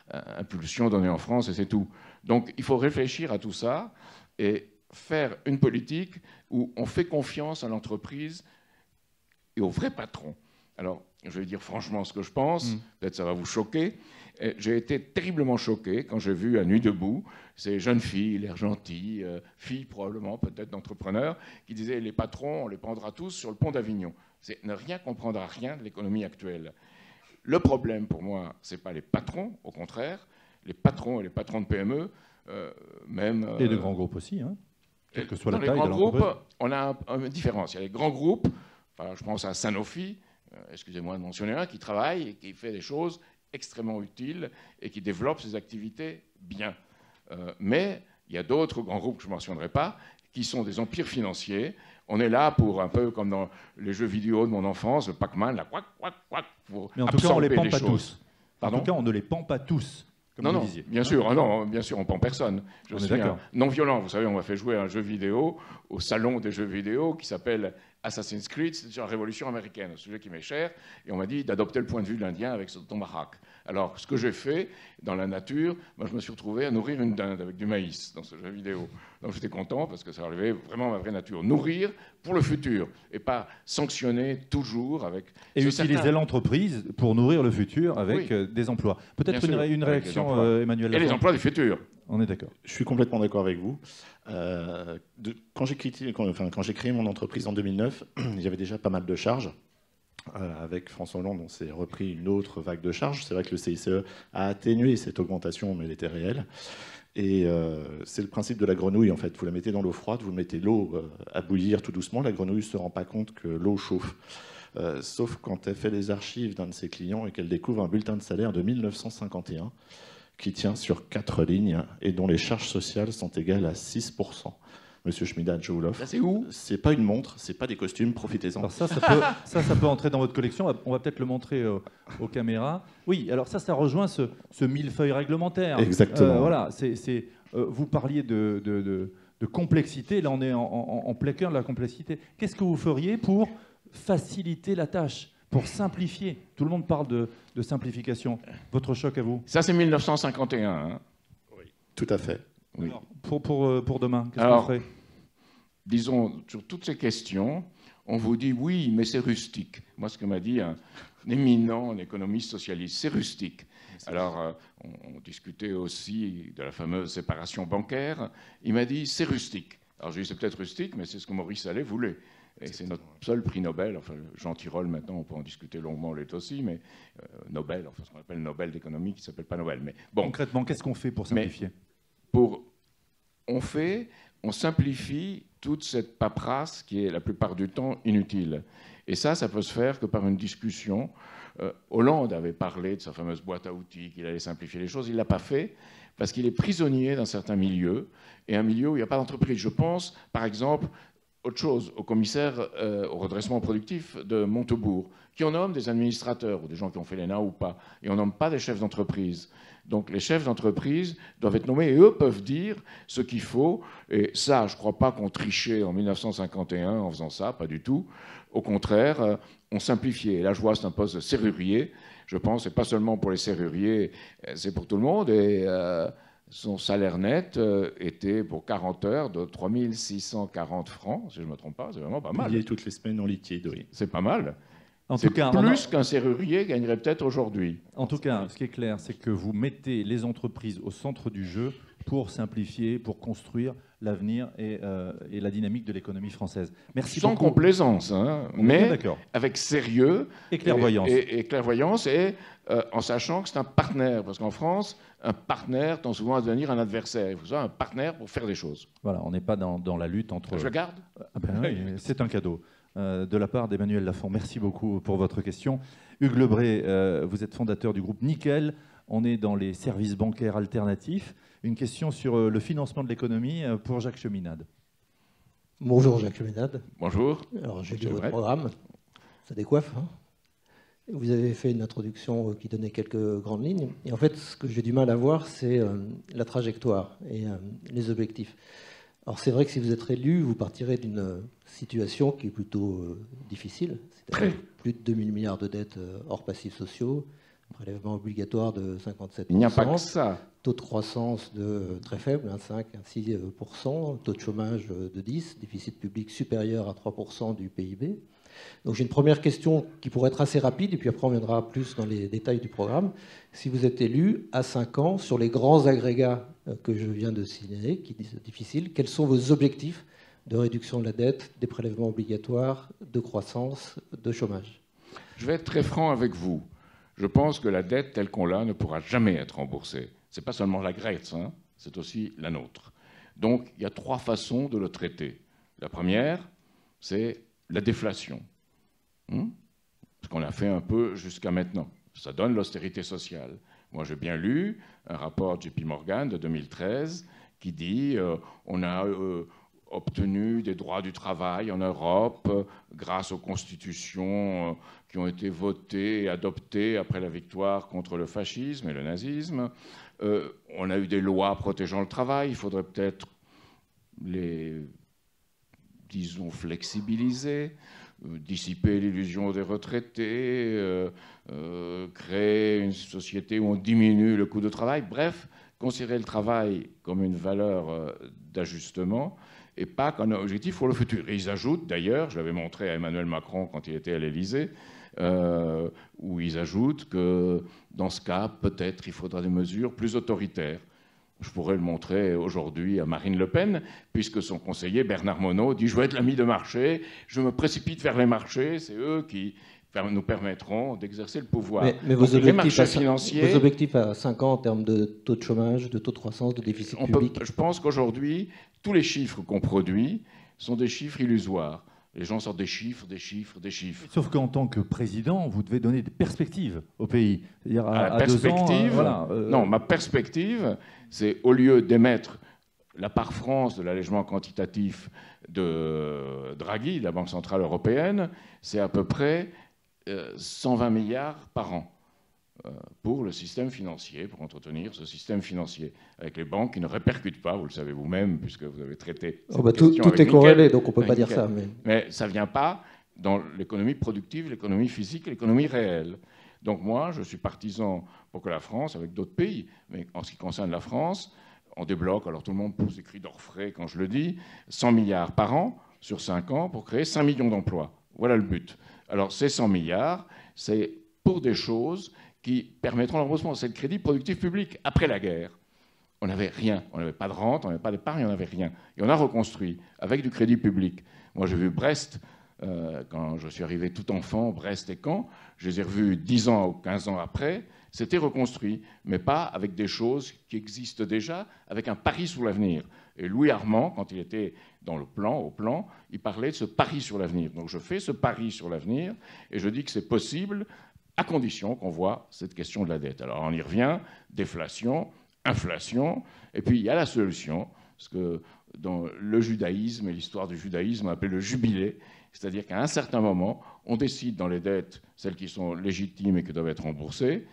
impulsion donnée en France, et c'est tout. Donc il faut réfléchir à tout ça et faire une politique où on fait confiance à l'entreprise et au vrai patron. Alors, je vais dire franchement ce que je pense, peut-être ça va vous choquer. J'ai été terriblement choqué quand j'ai vu à Nuit debout ces jeunes filles, l'air gentilles, filles probablement, peut-être d'entrepreneurs, qui disaient les patrons, on les pendra tous sur le pont d'Avignon. C'est ne rien comprendre à rien de l'économie actuelle. Le problème pour moi, ce n'est pas les patrons, au contraire, les patrons et les patrons de PME, même... Et de grands groupes aussi, hein, quelle que soit la taille de l'entreprise. Les grands groupes, on a une différence. Il y a les grands groupes, enfin, je pense à Sanofi, excusez-moi de mentionner un, qui travaille et qui fait des choses extrêmement utiles et qui développe ses activités bien. Mais il y a d'autres grands groupes que je ne mentionnerai pas, qui sont des empires financiers. On est là pour, un peu comme dans les jeux vidéo de mon enfance, le Pac-Man, la quack, quack, quack, pour mais en tout cas, on ne les pend pas choses. tous. Pardon ? En tout cas, on ne les pend pas tous. Non, non, bien sûr, on ne pend personne. Je suis non violent. Vous savez, on m'a fait jouer à un jeu vidéo au salon des jeux vidéo qui s'appelle Assassin's Creed, c'est sur la Révolution américaine, un sujet qui m'est cher, et on m'a dit d'adopter le point de vue de l'Indien avec son tomahawk. Alors, ce que j'ai fait dans la nature, moi, je me suis retrouvé à nourrir une dinde avec du maïs dans ce jeu vidéo. Donc j'étais content parce que ça arrivait vraiment à ma vraie nature. Nourrir pour le futur et pas sanctionner toujours avec... Et utiliser l'entreprise pour nourrir le futur avec oui. Des emplois. Peut-être une réaction, Emmanuel. Et les emplois du futur. On est d'accord. Je suis complètement d'accord avec vous. Quand j'ai créé mon entreprise en 2009, il y avait déjà pas mal de charges. Avec François Hollande, on s'est repris une autre vague de charges. C'est vrai que le CICE a atténué cette augmentation, mais elle était réelle. Et c'est le principe de la grenouille, en fait. Vous la mettez dans l'eau froide, vous mettez l'eau à bouillir tout doucement. La grenouille ne se rend pas compte que l'eau chauffe. Sauf quand elle fait les archives d'un de ses clients et qu'elle découvre un bulletin de salaire de 1951 qui tient sur 4 lignes et dont les charges sociales sont égales à 6%. Monsieur Schmidat, je vous l'offre. C'est où ? C'est pas une montre, c'est pas des costumes, profitez-en. Alors ça peut entrer dans votre collection. On va peut-être le montrer aux caméras. Oui, alors ça rejoint ce millefeuille réglementaire. Exactement. Voilà, vous parliez de complexité. Là, on est en plein cœur de la complexité. Qu'est-ce que vous feriez pour faciliter la tâche, pour simplifier ? Tout le monde parle de simplification. Votre choc à vous ? Ça, c'est 1951. Hein. Oui, tout à fait. Oui. Alors, pour demain, qu'est-ce qu'on ferait ? Disons, sur toutes ces questions, on vous dit oui, mais c'est rustique. Moi, ce que m'a dit un éminent économiste socialiste, c'est rustique. Alors, on discutait aussi de la fameuse séparation bancaire. Il m'a dit c'est rustique. Alors, je lui ai dit c'est peut-être rustique, mais c'est ce que Maurice Allais voulait. Et c'est notre seul prix Nobel. Enfin, Jean Tirole, maintenant, on peut en discuter longuement, l'est aussi, mais Nobel, enfin, ce qu'on appelle Nobel d'économie, qui ne s'appelle pas Nobel. Mais bon. Concrètement, qu'est-ce qu'on fait pour simplifier ? On simplifie toute cette paperasse qui est la plupart du temps inutile. Et ça peut se faire que par une discussion. Hollande avait parlé de sa fameuse boîte à outils, qu'il allait simplifier les choses. Il ne l'a pas fait parce qu'il est prisonnier d'un certain milieu, et un milieu où il n'y a pas d'entreprise. Je pense, par exemple, autre chose, au commissaire au redressement productif de Montebourg, qui en nomme des administrateurs, ou des gens qui ont fait l'ENA ou pas, et on nomme pas des chefs d'entreprise. Donc les chefs d'entreprise doivent être nommés, et eux peuvent dire ce qu'il faut. Et ça, je ne crois pas qu'on trichait en 1951 en faisant ça, pas du tout. Au contraire, on simplifiait. Et là, je vois, c'est un poste de serrurier. Je pense, c'est pas seulement pour les serruriers, c'est pour tout le monde. Et son salaire net était pour 40 heures de 3 640 francs, si je ne me trompe pas. C'est vraiment pas mal. Payé toutes les semaines en liquide, oui. C'est pas mal. En tout cas, plus qu'un serrurier gagnerait peut-être aujourd'hui. En tout cas, ce qui est clair, c'est que vous mettez les entreprises au centre du jeu pour simplifier, pour construire l'avenir et la dynamique de l'économie française. Merci Sans beaucoup. complaisance, hein, mais avec sérieux et clairvoyance. Et clairvoyance, et en sachant que c'est un partenaire. Parce qu'en France, un partenaire tend souvent à devenir un adversaire. Il faut un partenaire pour faire des choses. Voilà, on n'est pas dans la lutte entre... Je le garde. Ah ben oui, c'est un cadeau. De la part d'Emmanuel Lafont. Merci beaucoup pour votre question. Hugues Lebré, vous êtes fondateur du groupe Nickel. On est dans les services bancaires alternatifs. Une question sur le financement de l'économie pour Jacques Cheminade. Bonjour Jacques Cheminade. Bonjour. Alors j'ai lu votre programme. Ça décoiffe. Hein. Vous avez fait une introduction qui donnait quelques grandes lignes. Et en fait, ce que j'ai du mal à voir, c'est la trajectoire et les objectifs. Alors c'est vrai que si vous êtes élu, vous partirez d'une situation qui est plutôt difficile. C'est-à-dire plus de 2000 milliards de dettes hors passifs sociaux, prélèvement obligatoire de 57%. Il n'y a pas que ça. Taux de croissance très faible, 5 à 6%, taux de chômage de 10%, déficit public supérieur à 3% du PIB. Donc j'ai une première question qui pourrait être assez rapide, et puis après on viendra plus dans les détails du programme. Si vous êtes élu à 5 ans, sur les grands agrégats que je viens de signaler, qui disent difficiles, quels sont vos objectifs de réduction de la dette, des prélèvements obligatoires, de croissance, de chômage? Je vais être très franc avec vous. Je pense que la dette telle qu'on l'a ne pourra jamais être remboursée. Ce n'est pas seulement la Grèce, hein, c'est aussi la nôtre. Donc il y a 3 façons de le traiter. La première, c'est la déflation. Ce qu'on a fait un peu jusqu'à maintenant. Ça donne l'austérité sociale. Moi, j'ai bien lu un rapport de JP Morgan de 2013 qui dit on a obtenu des droits du travail en Europe grâce aux constitutions qui ont été votées et adoptées après la victoire contre le fascisme et le nazisme. On a eu des lois protégeant le travail. Il faudrait peut-être les, disons, flexibiliser, dissiper l'illusion des retraités, créer une société où on diminue le coût de travail. Bref, considérer le travail comme une valeur d'ajustement et pas comme un objectif pour le futur. Et ils ajoutent, d'ailleurs, je l'avais montré à Emmanuel Macron quand il était à l'Élysée, où ils ajoutent que dans ce cas, peut-être il faudra des mesures plus autoritaires. Je pourrais le montrer aujourd'hui à Marine Le Pen, puisque son conseiller Bernard Monod dit « Je veux être l'ami de marché, je me précipite vers les marchés, c'est eux qui nous permettront d'exercer le pouvoir. » Mais vos objectifs à 5 ans en termes de taux de chômage, de taux de croissance, de déficit public? Je pense qu'aujourd'hui, tous les chiffres qu'on produit sont des chiffres illusoires. Les gens sortent des chiffres, des chiffres, des chiffres. Sauf qu'en tant que président, vous devez donner des perspectives au pays. C'est-à-dire à 2 ans, non, ma perspective, c'est au lieu d'émettre la part France de l'allègement quantitatif de Draghi, de la Banque Centrale Européenne, c'est à peu près 120 milliards par an pour le système financier, pour entretenir ce système financier, avec les banques qui ne répercutent pas, vous le savez vous-même, puisque vous avez traité cette question tout est corrélé, donc on ne peut pas dire ça. Mais ça ne vient pas dans l'économie productive, l'économie physique et l'économie réelle. Donc moi, je suis partisan pour que la France, avec d'autres pays, mais en ce qui concerne la France, on débloque, alors tout le monde pousse des cris d'orfraie quand je le dis, 100 milliards par an sur 5 ans pour créer 5 millions d'emplois. Voilà le but. Alors ces 100 milliards, c'est pour des choses qui permettront le remboursement. C'est le crédit productif public. Après la guerre, on n'avait rien. On n'avait pas de rente, on n'avait pas d'épargne, on n'avait rien. Et on a reconstruit avec du crédit public. Moi, j'ai vu Brest, quand je suis arrivé tout enfant, Brest et Caen. Je les ai revus 10 ans ou 15 ans après. c'était reconstruit, mais pas avec des choses qui existent déjà, avec un pari sur l'avenir. Et Louis Armand, quand il était au plan, il parlait de ce pari sur l'avenir. Donc je fais ce pari sur l'avenir et je dis que c'est possible à condition qu'on voit cette question de la dette. Alors on y revient, déflation, inflation, et puis il y a la solution, parce que dans le judaïsme et l'histoire du judaïsme, on appelle le jubilé, c'est-à-dire qu'à un certain moment, on décide dans les dettes, celles qui sont légitimes et qui doivent être remboursées,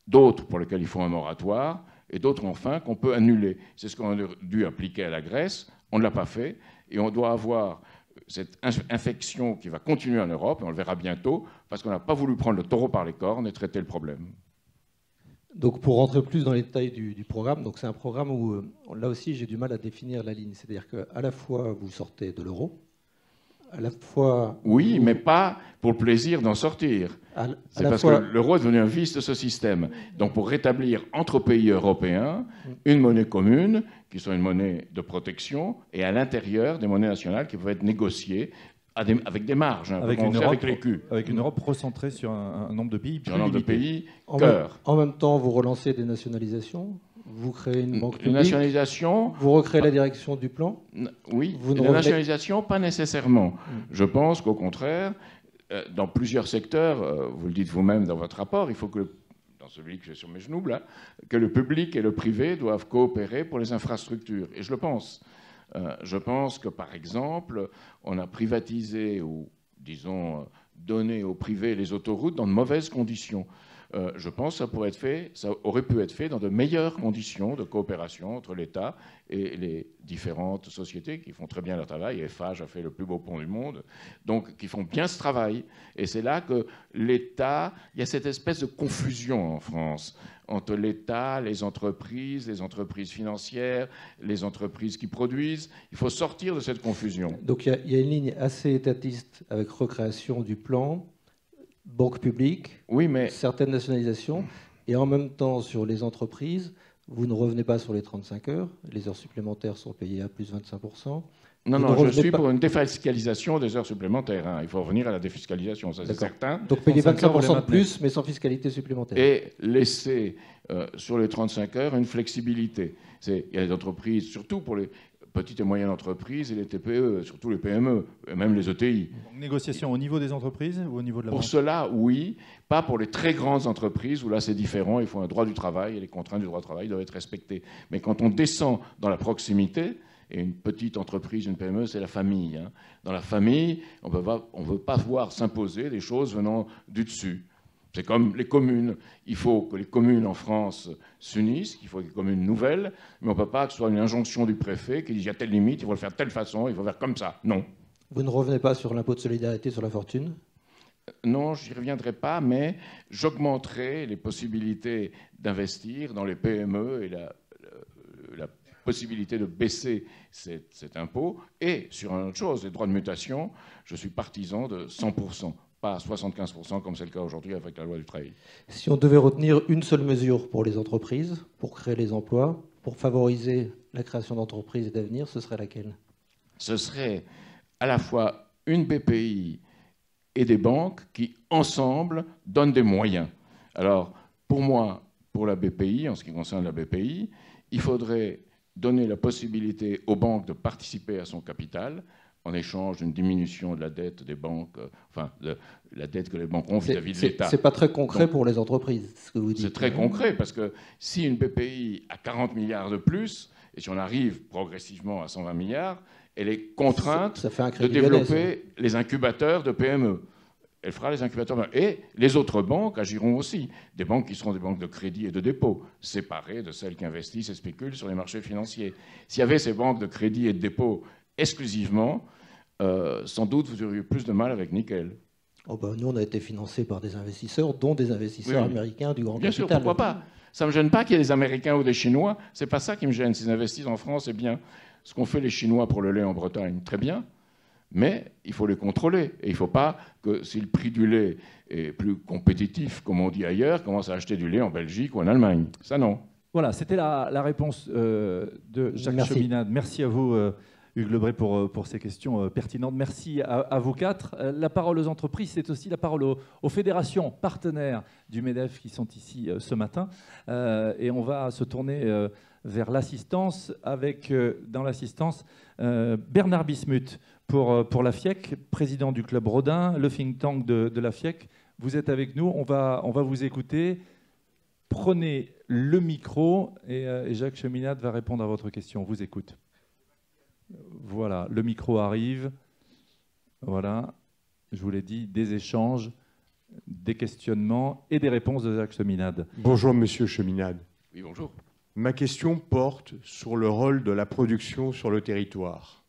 d'autres pour lesquelles il faut un moratoire, et d'autres enfin qu'on peut annuler. C'est ce qu'on a dû appliquer à la Grèce, on ne l'a pas fait, et on doit avoir cette infection qui va continuer en Europe, et on le verra bientôt, parce qu'on n'a pas voulu prendre le taureau par les cornes et traiter le problème. Donc pour rentrer plus dans les détails du programme, donc c'est un programme où, là aussi, j'ai du mal à définir la ligne. C'est-à-dire qu'à la fois, vous sortez de l'euro, à la fois... Oui, mais pas pour le plaisir d'en sortir. C'est parce que l'euro est devenu un vice de ce système. Donc pour rétablir entre pays européens une monnaie commune, qui soit une monnaie de protection, et à l'intérieur des monnaies nationales qui peuvent être négociées avec des marges, avec une Europe recentrée sur un nombre de pays plus limité. En même temps, vous relancez des nationalisations, vous créez une banque publique, nationalisation, vous recréez la direction du plan. Oui, la nationalisation, pas nécessairement. Je pense qu'au contraire, dans plusieurs secteurs, vous le dites vous-même dans votre rapport, il faut que, dans celui que j'ai sur mes genoux, là, que le public et le privé doivent coopérer pour les infrastructures. Et je le pense. Je pense que, par exemple, on a privatisé ou, disons, donné au privé les autoroutes dans de mauvaises conditions. Je pense que ça aurait pu être fait dans de meilleures conditions de coopération entre l'État et les différentes sociétés qui font très bien leur travail. Eiffage a fait le plus beau pont du monde, donc qui font bien ce travail. Et c'est là que l'État, il y a cette espèce de confusion en France entre l'État, les entreprises financières, les entreprises qui produisent. Il faut sortir de cette confusion. Donc il y a une ligne assez étatiste avec recréation du plan, banque publique, oui, mais... certaines nationalisations, et en même temps, sur les entreprises, vous ne revenez pas sur les 35 heures, les heures supplémentaires sont payées à plus 25%. Non, je suis pour une défiscalisation des heures supplémentaires. Hein. Il faut revenir à la défiscalisation, ça c'est certain. Donc payer 25% de plus, mais sans fiscalité supplémentaire. Et laisser sur les 35 heures une flexibilité. Il y a des entreprises, surtout pour les petites et moyennes entreprises et les TPE, surtout les PME, et même les ETI. Donc, négociation au niveau des entreprises ou au niveau de la banque ? Pour cela, oui. Pas pour les très grandes entreprises, où là c'est différent, il faut un droit du travail, et les contraintes du droit du travail doivent être respectées. Mais quand on descend dans la proximité, et une petite entreprise, une PME, c'est la famille. Hein. Dans la famille, on ne veut pas voir s'imposer des choses venant du dessus. C'est comme les communes. Il faut que les communes en France s'unissent, qu'il faut des communes nouvelles, mais on ne peut pas que ce soit une injonction du préfet qui dit il y a telle limite, il faut le faire de telle façon, il faut faire comme ça. Non. Vous ne revenez pas sur l'impôt de solidarité sur la fortune ? Non, je n'y reviendrai pas, mais j'augmenterai les possibilités d'investir dans les PME et la possibilité de baisser cet impôt. Et sur une autre chose, les droits de mutation, je suis partisan de 100%. Pas à 75% comme c'est le cas aujourd'hui avec la loi du travail. Si on devait retenir une seule mesure pour les entreprises, pour créer les emplois, pour favoriser la création d'entreprises et d'avenir, ce serait laquelle ? Ce serait à la fois une BPI et des banques qui, ensemble, donnent des moyens. Alors, pour moi, pour la BPI, en ce qui concerne la BPI, il faudrait donner la possibilité aux banques de participer à son capital, en échange d'une diminution de la dette des banques, de la dette que les banques ont vis-à-vis de l'État. C'est pas très concret. Donc, pour les entreprises, ce que vous dites. C'est très concret, parce que si une BPI a 40 milliards de plus, et si on arrive progressivement à 120 milliards, elle est contrainte de développer les incubateurs de PME. Elle fera les incubateurs. Et les autres banques agiront aussi. Des banques qui seront des banques de crédit et de dépôt, séparées de celles qui investissent et spéculent sur les marchés financiers. S'il y avait ces banques de crédit et de dépôt exclusivement, sans doute vous auriez plus de mal avec nickel. Oh ben, nous, on a été financés par des investisseurs, dont des investisseurs américains du grand capital. Bien sûr, pourquoi pas. Ça ne me gêne pas qu'il y ait des Américains ou des Chinois. C'est pas ça qui me gêne. S'ils investissent en France, c'est bien. Ce qu'ont fait les Chinois pour le lait en Bretagne, très bien. Mais il faut les contrôler. Et il ne faut pas que, si le prix du lait est plus compétitif, comme on dit ailleurs, commence à acheter du lait en Belgique ou en Allemagne. Ça, non. Voilà, c'était la réponse de Jacques Cheminade. Merci à vous, Hugues Lebray pour ces questions pertinentes. Merci à vous quatre. La parole aux entreprises, c'est aussi la parole aux fédérations partenaires du MEDEF qui sont ici ce matin. Et on va se tourner vers l'assistance avec, dans l'assistance, Bernard Bismuth pour la FIEC, président du Club Rodin, le think tank de la FIEC. Vous êtes avec nous, on va vous écouter. Prenez le micro et Jacques Cheminade va répondre à votre question. On vous écoute. Voilà, le micro arrive. Voilà, je vous l'ai dit, des échanges, des questionnements et des réponses de Jacques Cheminade. Bonjour Monsieur Cheminade. Oui, bonjour. Ma question porte sur le rôle de la production sur le territoire.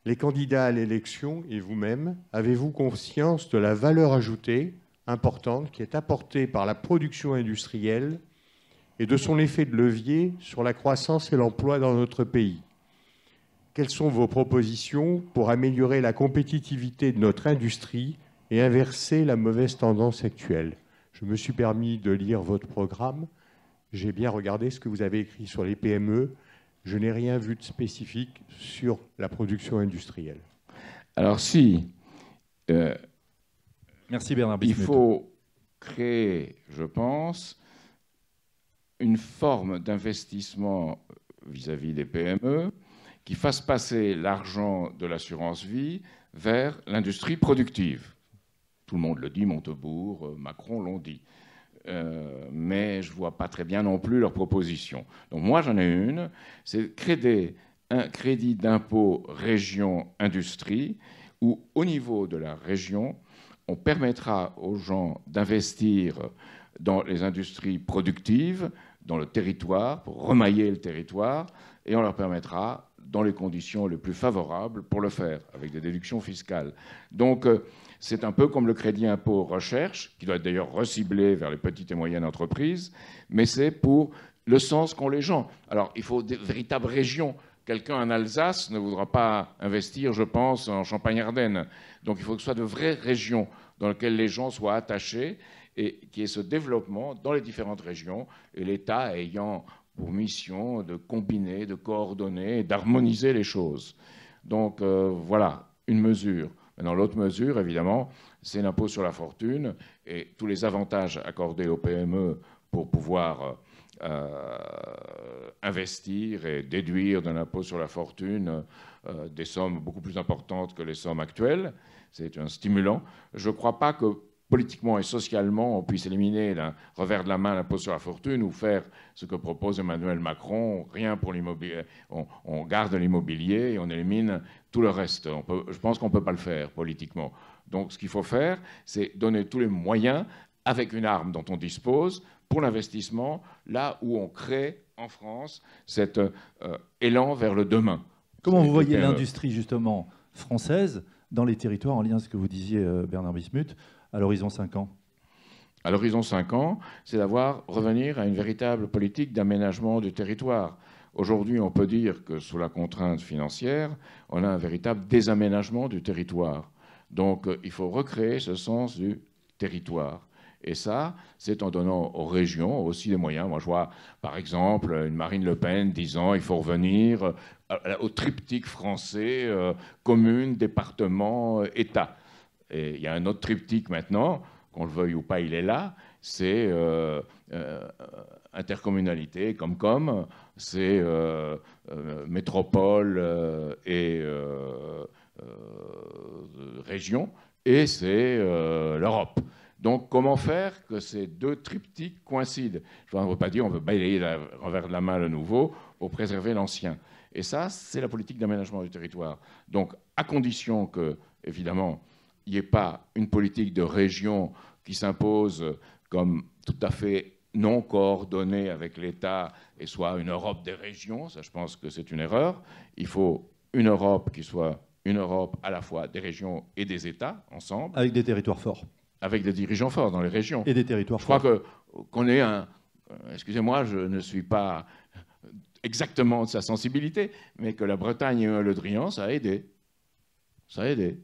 Les candidats à l'élection et vous-même, avez-vous conscience de la valeur ajoutée importante qui est apportée par la production industrielle et de son effet de levier sur la croissance et l'emploi dans notre pays? Quelles sont vos propositions pour améliorer la compétitivité de notre industrie et inverser la mauvaise tendance actuelle? Je me suis permis de lire votre programme. J'ai bien regardé ce que vous avez écrit sur les PME. Je n'ai rien vu de spécifique sur la production industrielle. Alors si Merci Bernard Bismuth. il faut créer, je pense, une forme d'investissement vis-à-vis des PME qui fasse passer l'argent de l'assurance vie vers l'industrie productive. Tout le monde le dit, Montebourg, Macron l'ont dit. Mais je ne vois pas très bien non plus leurs propositions. Donc moi, j'en ai une, c'est créer un crédit d'impôt région-industrie où, au niveau de la région, on permettra aux gens d'investir dans les industries productives, dans le territoire, pour remailler le territoire, et on leur permettra, dans les conditions les plus favorables, pour le faire, avec des déductions fiscales. Donc, c'est un peu comme le crédit impôt recherche, qui doit être d'ailleurs reciblé vers les petites et moyennes entreprises, mais c'est pour le sens qu'ont les gens. Alors, il faut des véritables régions. Quelqu'un en Alsace ne voudra pas investir, je pense, en Champagne-Ardenne. Donc, il faut que ce soit de vraies régions dans lesquelles les gens soient attachés et qu'il y ait ce développement dans les différentes régions, et l'État ayant pour mission de combiner, de coordonner et d'harmoniser les choses. Donc, voilà, une mesure. Maintenant, l'autre mesure, évidemment, c'est l'impôt sur la fortune et tous les avantages accordés aux PME pour pouvoir investir et déduire de l'impôt sur la fortune des sommes beaucoup plus importantes que les sommes actuelles. C'est un stimulant. Je ne crois pas que politiquement et socialement on puisse éliminer d'un revers de la main l'impôt sur la fortune ou faire ce que propose Emmanuel Macron, rien pour l'immobilier. On garde l'immobilier et on élimine tout le reste. Je pense qu'on ne peut pas le faire politiquement. Donc ce qu'il faut faire, c'est donner tous les moyens avec une arme dont on dispose pour l'investissement, là où on crée en France cet élan vers le demain. Comment vous voyez l'industrie justement française dans les territoires, en lien avec ce que vous disiez Bernard Bismuth, à l'horizon 5 ans? À l'horizon 5 ans, c'est revenir à une véritable politique d'aménagement du territoire. Aujourd'hui, on peut dire que sous la contrainte financière, on a un véritable désaménagement du territoire. Donc, il faut recréer ce sens du territoire. Et ça, c'est en donnant aux régions aussi des moyens. Moi, je vois, par exemple, une Marine Le Pen disant qu'il faut revenir au triptyque français, commune, département, État. Et il y a un autre triptyque maintenant, qu'on le veuille ou pas, il est là, c'est intercommunalité, c'est métropole et région, et c'est l'Europe. Donc, comment faire que ces deux triptyques coïncident? On ne veut pas dire on veut balayer revers de la main le nouveau pour préserver l'ancien. Et ça, c'est la politique d'aménagement du territoire. Donc, à condition que, évidemment, il n'y ait pas une politique de région qui s'impose comme tout à fait non coordonnée avec l'État et soit une Europe des régions. Ça, je pense que c'est une erreur. Il faut une Europe qui soit une Europe à la fois des régions et des États, ensemble. Avec des territoires forts. Avec des dirigeants forts dans les régions. Et des territoires forts. Je crois qu'on est un... Excusez-moi, je ne suis pas exactement de sa sensibilité, mais que la Bretagne et Le Drian, ça a aidé. Ça a aidé.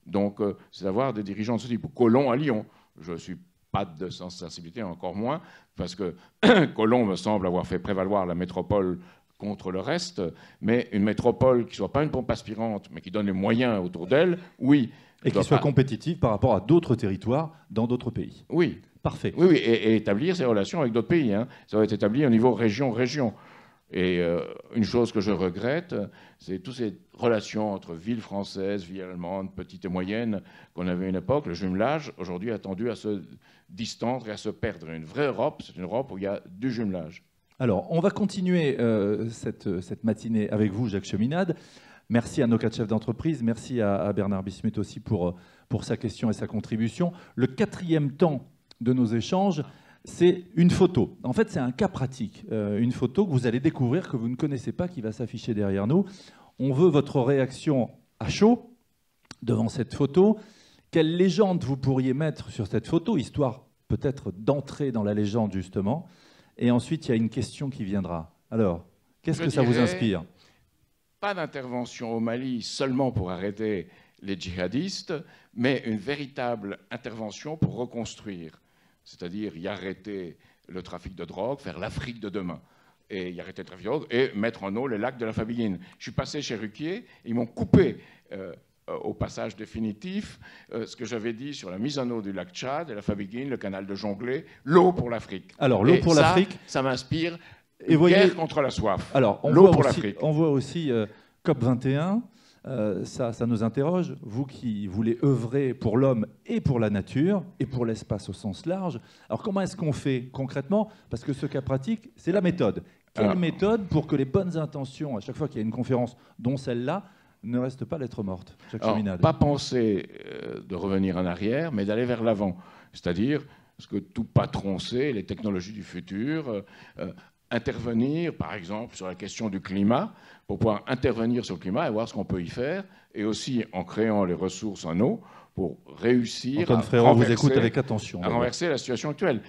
Donc, c'est d'avoir des dirigeants de ce type. Colomb à Lyon, je ne suis pas de sensibilité, encore moins, parce que Colomb me semble avoir fait prévaloir la métropole contre le reste, mais une métropole qui ne soit pas une pompe aspirante, mais qui donne les moyens autour d'elle, oui. Et qui soit compétitive par rapport à d'autres territoires dans d'autres pays. Oui. Parfait. Oui, et établir ces relations avec d'autres pays. Hein. Ça va être établi au niveau région-région. Et une chose que je regrette, c'est toutes ces relations entre villes françaises, villes allemandes, petites et moyennes, qu'on avait à une époque. Le jumelage, aujourd'hui, a tendu à se distendre et à se perdre. Une vraie Europe, c'est une Europe où il y a du jumelage. Alors, on va continuer cette matinée avec vous, Jacques Cheminade. Merci à nos 4 chefs d'entreprise. Merci à Bernard Bismuth aussi pour sa question et sa contribution. Le 4e temps de nos échanges, c'est une photo. En fait, c'est un cas pratique. Une photo que vous allez découvrir, que vous ne connaissez pas, qui va s'afficher derrière nous. On veut votre réaction à chaud devant cette photo. Quelle légende vous pourriez mettre sur cette photo, histoire peut-être d'entrer dans la légende, justement. Et ensuite, il y a une question qui viendra. Alors, qu'est-ce que ça vous inspire? Pas d'intervention au Mali seulement pour arrêter les djihadistes, mais une véritable intervention pour reconstruire. C'est-à-dire y arrêter le trafic de drogue, faire l'Afrique de demain, et y arrêter le trafic de drogue, et mettre en eau les lacs de la Fabiguine. Je suis passé chez Ruquier, ils m'ont coupé au passage définitif ce que j'avais dit sur la mise en eau du lac Tchad, et la Fabiguine, le canal de Jonglée, l'eau pour l'Afrique. Alors, l'eau pour l'Afrique, ça m'inspire une guerre contre la soif. Alors, l'eau pour l'Afrique. On voit aussi COP21. Ça nous interroge, vous qui voulez œuvrer pour l'homme et pour la nature et pour l'espace au sens large. Alors comment est-ce qu'on fait concrètement? Parce que ce cas pratique, c'est la méthode. Quelle méthode pour que les bonnes intentions, à chaque fois qu'il y a une conférence, dont celle-là, ne restent pas lettre morte? Pas penser de revenir en arrière, mais d'aller vers l'avant. C'est-à-dire, ce que tout patron sait, les technologies du futur, intervenir, par exemple, sur la question du climat, pour pouvoir intervenir sur le climat et voir ce qu'on peut y faire, et aussi en créant les ressources en eau pour réussir Antoine Frérot vous écoute avec attention. À renverser la situation actuelle.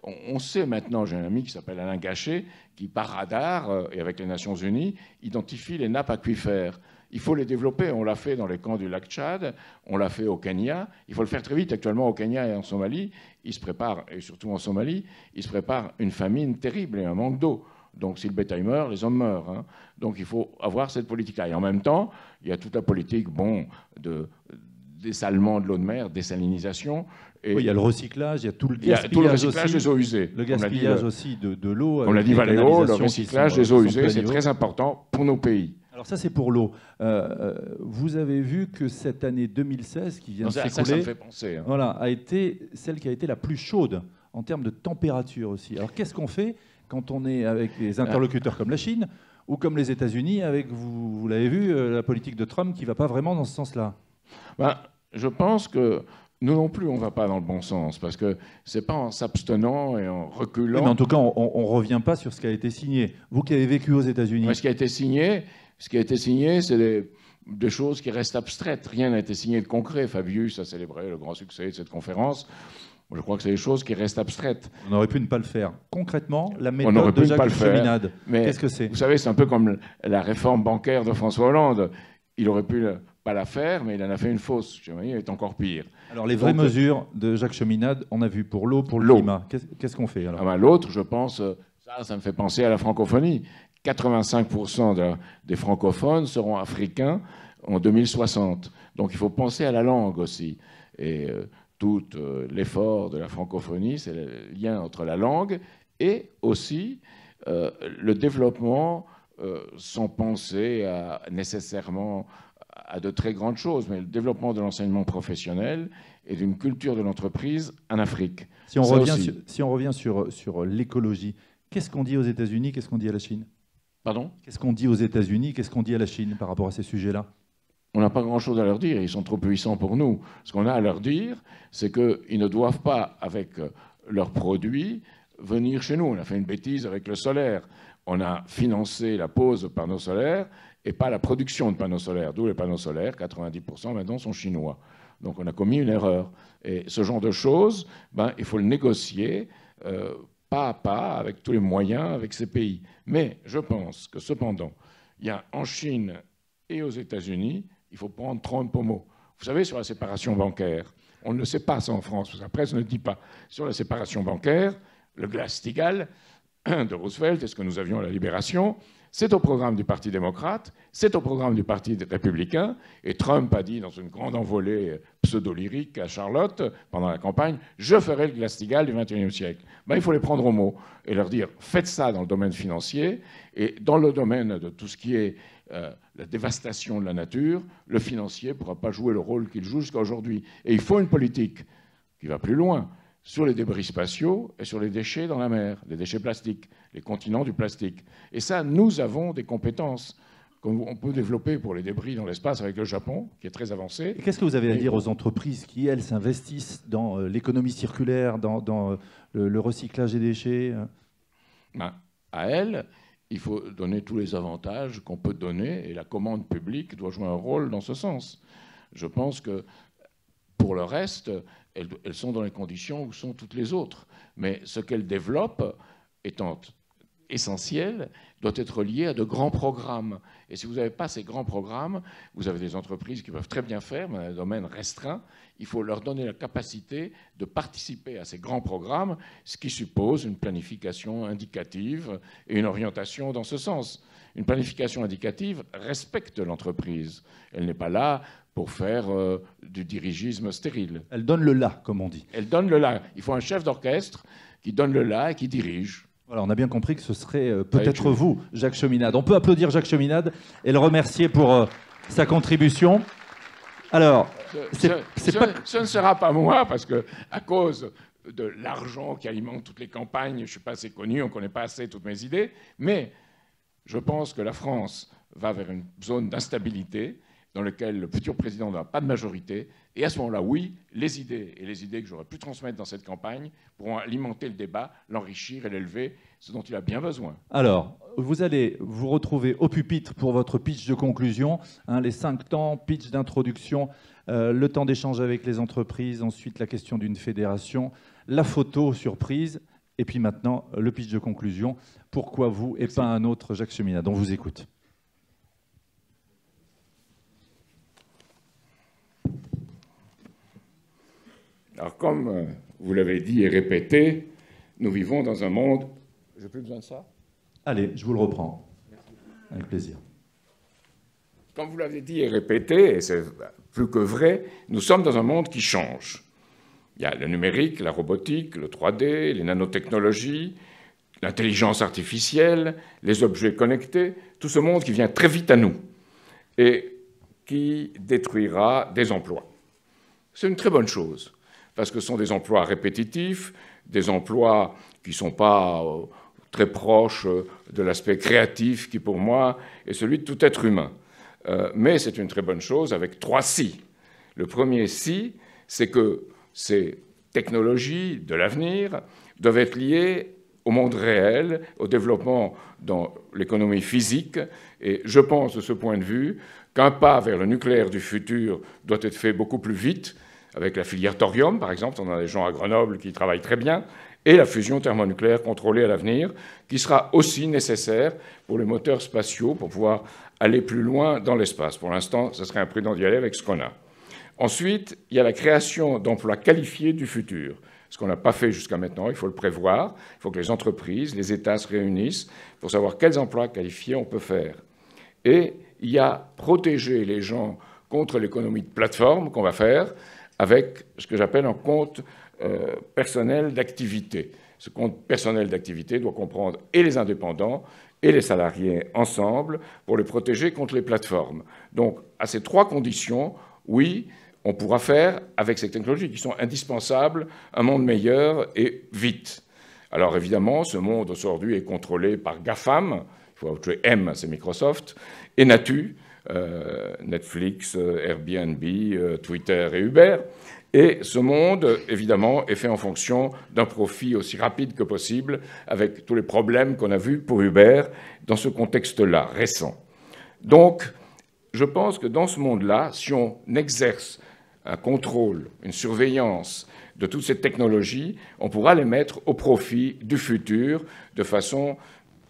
On sait maintenant, j'ai un ami qui s'appelle Alain Gachet, qui par radar, et avec les Nations Unies, identifie les nappes aquifères. Il faut les développer. On l'a fait dans les camps du lac Tchad, on l'a fait au Kenya. Il faut le faire très vite. Actuellement, au Kenya et en Somalie, il se prépare, et surtout en Somalie, il se prépare une famine terrible et un manque d'eau. Donc si le bétail meurt, les hommes meurent. Hein. Donc il faut avoir cette politique-là. Et en même temps, il y a toute la politique de dessalement de l'eau de mer, désalinisation. Et oui, il y a le recyclage, il y a tout le gaspillage aussi, des eaux usées. Le gaspillage aussi de l'eau. On l'a dit Valéo, le recyclage des eaux usées, c'est très important pour nos pays. Alors ça, c'est pour l'eau. Vous avez vu que cette année 2016, qui vient de s'écouler, ça me fait penser. Hein. Voilà, a été celle qui a été la plus chaude en termes de température aussi. Alors qu'est-ce qu'on fait quand on est avec des interlocuteurs comme la Chine ou comme les États-Unis, avec, vous l'avez vu, la politique de Trump qui ne va pas vraiment dans ce sens-là? Je pense que nous non plus, on ne va pas dans le bon sens, parce que ce n'est pas en s'abstenant et en reculant... Oui, mais en tout cas, on ne revient pas sur ce qui a été signé. Vous qui avez vécu aux États-Unis... Ce qui a été signé, c'est des choses qui restent abstraites. Rien n'a été signé de concret. Fabius a célébré le grand succès de cette conférence. Je crois que c'est des choses qui restent abstraites. On aurait pu ne pas le faire. Concrètement, la méthode de Jacques Cheminade, qu'est-ce que c'est? Vous savez, c'est un peu comme la réforme bancaire de François Hollande. Il aurait pu pas la faire, mais il en a fait une fausse. Elle est encore pire. Alors les vraies mesures de Jacques Cheminade, on a vu pour l'eau, pour le climat. Qu'est-ce qu'on fait alors? L'autre, je pense, ça me fait penser à la francophonie. 85% des francophones seront africains en 2060. Donc il faut penser à la langue aussi. Et tout l'effort de la francophonie, c'est le lien entre la langue et aussi le développement sans penser nécessairement à de très grandes choses, mais le développement de l'enseignement professionnel et d'une culture de l'entreprise en Afrique. Si on revient sur l'écologie, qu'est-ce qu'on dit aux États-Unis, qu'est-ce qu'on dit à la Chine? Pardon? Qu'est-ce qu'on dit aux États-Unis, qu'est-ce qu'on dit à la Chine par rapport à ces sujets-là? On n'a pas grand-chose à leur dire, ils sont trop puissants pour nous. Ce qu'on a à leur dire, c'est qu'ils ne doivent pas, avec leurs produits, venir chez nous. On a fait une bêtise avec le solaire. On a financé la pose de panneaux solaires et pas la production de panneaux solaires. D'où les panneaux solaires, 90% maintenant sont chinois. Donc on a commis une erreur. Et ce genre de choses, il faut le négocier pas à pas, avec tous les moyens, avec ces pays. Mais je pense que cependant, il y a en Chine et aux États-Unis, il faut prendre 30 pommeaux. Vous savez, sur la séparation bancaire, on ne sait pas ça en France, parce que la presse ne dit pas. Sur la séparation bancaire, le Glass-Steagall de Roosevelt et ce que nous avions à la Libération, c'est au programme du Parti démocrate, c'est au programme du Parti républicain. Et Trump a dit dans une grande envolée pseudo-lyrique à Charlotte, pendant la campagne, « Je ferai le Glass-Steagall du XXIe siècle ». Ben, il faut les prendre au mot et leur dire « Faites ça dans le domaine financier et dans le domaine de tout ce qui est la dévastation de la nature, le financier ne pourra pas jouer le rôle qu'il joue jusqu'à aujourd'hui. Et il faut une politique qui va plus loin sur les débris spatiaux et sur les déchets dans la mer, les déchets plastiques, les continents du plastique. Et ça, nous avons des compétences qu'on peut développer pour les débris dans l'espace avec le Japon, qui est très avancé. Et qu'est-ce que vous avez à dire aux entreprises qui, elles, s'investissent dans l'économie circulaire, dans le recyclage des déchets? Ben, à elles, il faut donner tous les avantages qu'on peut donner, et la commande publique doit jouer un rôle dans ce sens. Je pense que, pour le reste, elles sont dans les conditions où sont toutes les autres. Mais ce qu'elles développent, étant essentiel, doit être lié à de grands programmes. Et si vous n'avez pas ces grands programmes, vous avez des entreprises qui peuvent très bien faire, mais dans un domaine restreint. Il faut leur donner la capacité de participer à ces grands programmes, ce qui suppose une planification indicative et une orientation dans ce sens. Une planification indicative respecte l'entreprise. Elle n'est pas là pour faire du dirigisme stérile. Elle donne le là, comme on dit. Elle donne le là. Il faut un chef d'orchestre qui donne le là et qui dirige. Voilà, on a bien compris que ce serait peut-être vous, Jacques Cheminade. On peut applaudir Jacques Cheminade et le remercier pour sa contribution. Alors, ce ne sera pas moi, parce que à cause de l'argent qui alimente toutes les campagnes, je ne suis pas assez connu, on ne connaît pas assez toutes mes idées, mais je pense que la France va vers une zone d'instabilité dans laquelle le futur président n'a pas de majorité. Et à ce moment-là, oui, les idées que j'aurais pu transmettre dans cette campagne pourront alimenter le débat, l'enrichir et l'élever, ce dont il a bien besoin. Alors, vous allez vous retrouver au pupitre pour votre pitch de conclusion, hein, les 5 temps, pitch d'introduction, le temps d'échange avec les entreprises, ensuite la question d'une fédération, la photo surprise, et puis maintenant le pitch de conclusion. Pourquoi vous et pas un autre, Jacques Cheminade? On vous écoute. Alors, comme vous l'avez dit et répété, nous vivons dans un monde... J'ai plus besoin de ça? Allez, je vous le reprends. Avec plaisir. Comme vous l'avez dit et répété, et c'est plus que vrai, nous sommes dans un monde qui change. Il y a le numérique, la robotique, le 3D, les nanotechnologies, l'intelligence artificielle, les objets connectés, tout ce monde qui vient très vite à nous et qui détruira des emplois. C'est une très bonne chose, parce que ce sont des emplois répétitifs, des emplois qui ne sont pas très proches de l'aspect créatif qui, pour moi, est celui de tout être humain. Mais c'est une très bonne chose avec 3 si. Le premier si, c'est que ces technologies de l'avenir doivent être liées au monde réel, au développement dans l'économie physique. Et je pense, de ce point de vue, qu'un pas vers le nucléaire du futur doit être fait beaucoup plus vite, avec la filière thorium, par exemple. On a des gens à Grenoble qui travaillent très bien, et la fusion thermonucléaire contrôlée à l'avenir, qui sera aussi nécessaire pour les moteurs spatiaux, pour pouvoir aller plus loin dans l'espace. Pour l'instant, ce serait imprudent d'y aller avec ce qu'on a. Ensuite, il y a la création d'emplois qualifiés du futur. Ce qu'on n'a pas fait jusqu'à maintenant, il faut le prévoir. Il faut que les entreprises, les États se réunissent pour savoir quels emplois qualifiés on peut faire. Et il y a protéger les gens contre l'économie de plateforme qu'on va faire avec ce que j'appelle un compte personnel d'activité. Ce compte personnel d'activité doit comprendre et les indépendants et les salariés ensemble pour les protéger contre les plateformes. Donc, à ces 3 conditions, oui, on pourra faire, avec ces technologies qui sont indispensables, un monde meilleur et vite. Alors évidemment, ce monde aujourd'hui est contrôlé par GAFAM, il faut ajouter M, c'est Microsoft, et Natu, Netflix, Airbnb, Twitter et Uber. Et ce monde, évidemment, est fait en fonction d'un profit aussi rapide que possible, avec tous les problèmes qu'on a vus pour Uber dans ce contexte-là, récent. Donc, je pense que dans ce monde-là, si on exerce un contrôle, une surveillance de toutes ces technologies, on pourra les mettre au profit du futur de façon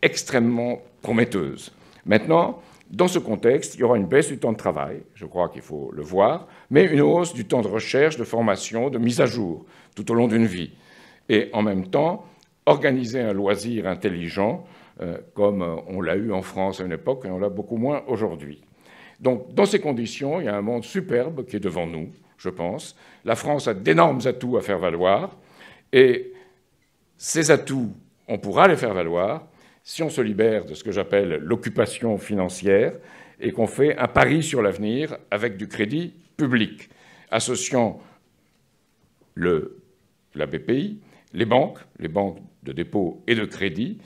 extrêmement prometteuse. Maintenant, dans ce contexte, il y aura une baisse du temps de travail, je crois qu'il faut le voir, mais une hausse du temps de recherche, de formation, de mise à jour tout au long d'une vie. Et en même temps, organiser un loisir intelligent, comme on l'a eu en France à une époque, et on l'a beaucoup moins aujourd'hui. Donc, dans ces conditions, il y a un monde superbe qui est devant nous, je pense. La France a d'énormes atouts à faire valoir, et ces atouts, on pourra les faire valoir si on se libère de ce que j'appelle l'occupation financière et qu'on fait un pari sur l'avenir avec du crédit public, associant la BPI, les banques de dépôt et de crédit,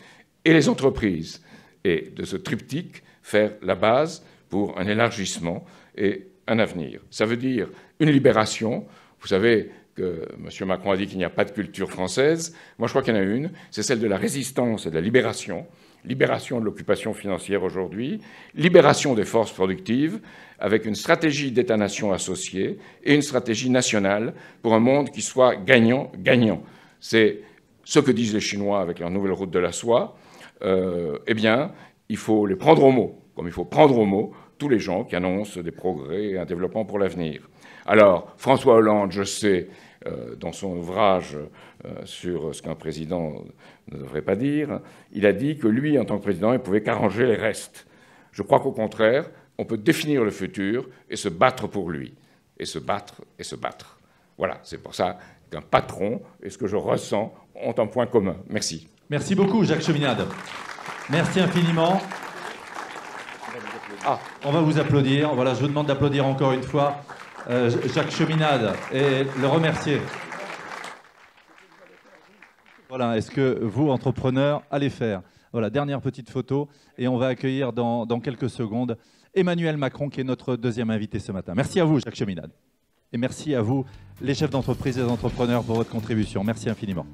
et les entreprises. Et de ce triptyque, faire la base pour un élargissement et un avenir. Ça veut dire une libération. Vous savez que M. Macron a dit qu'il n'y a pas de culture française. Moi, je crois qu'il y en a une. C'est celle de la résistance et de la libération. Libération de l'occupation financière aujourd'hui, libération des forces productives, avec une stratégie d'État-nation associée et une stratégie nationale pour un monde qui soit gagnant-gagnant. C'est ce que disent les Chinois avec leur nouvelle route de la soie. Eh bien, il faut les prendre au mot, comme il faut prendre au mot tous les gens qui annoncent des progrès et un développement pour l'avenir. Alors, François Hollande, je sais, dans son ouvrage sur ce qu'un président ne devrait pas dire, il a dit que lui, en tant que président, il ne pouvait qu'arranger les restes. Je crois qu'au contraire, on peut définir le futur et se battre pour lui. Et se battre et se battre. Voilà, c'est pour ça qu'un patron et ce que je ressens ont un point commun. Merci. Merci beaucoup, Jacques Cheminade. Merci infiniment. On va vous applaudir. Voilà, je vous demande d'applaudir encore une fois Jacques Cheminade et le remercier. Voilà, est-ce que vous, entrepreneurs, allez faire? Voilà, dernière petite photo et on va accueillir dans quelques secondes Emmanuel Macron qui est notre deuxième invité ce matin. Merci à vous, Jacques Cheminade. Et merci à vous, les chefs d'entreprise et les entrepreneurs, pour votre contribution. Merci infiniment.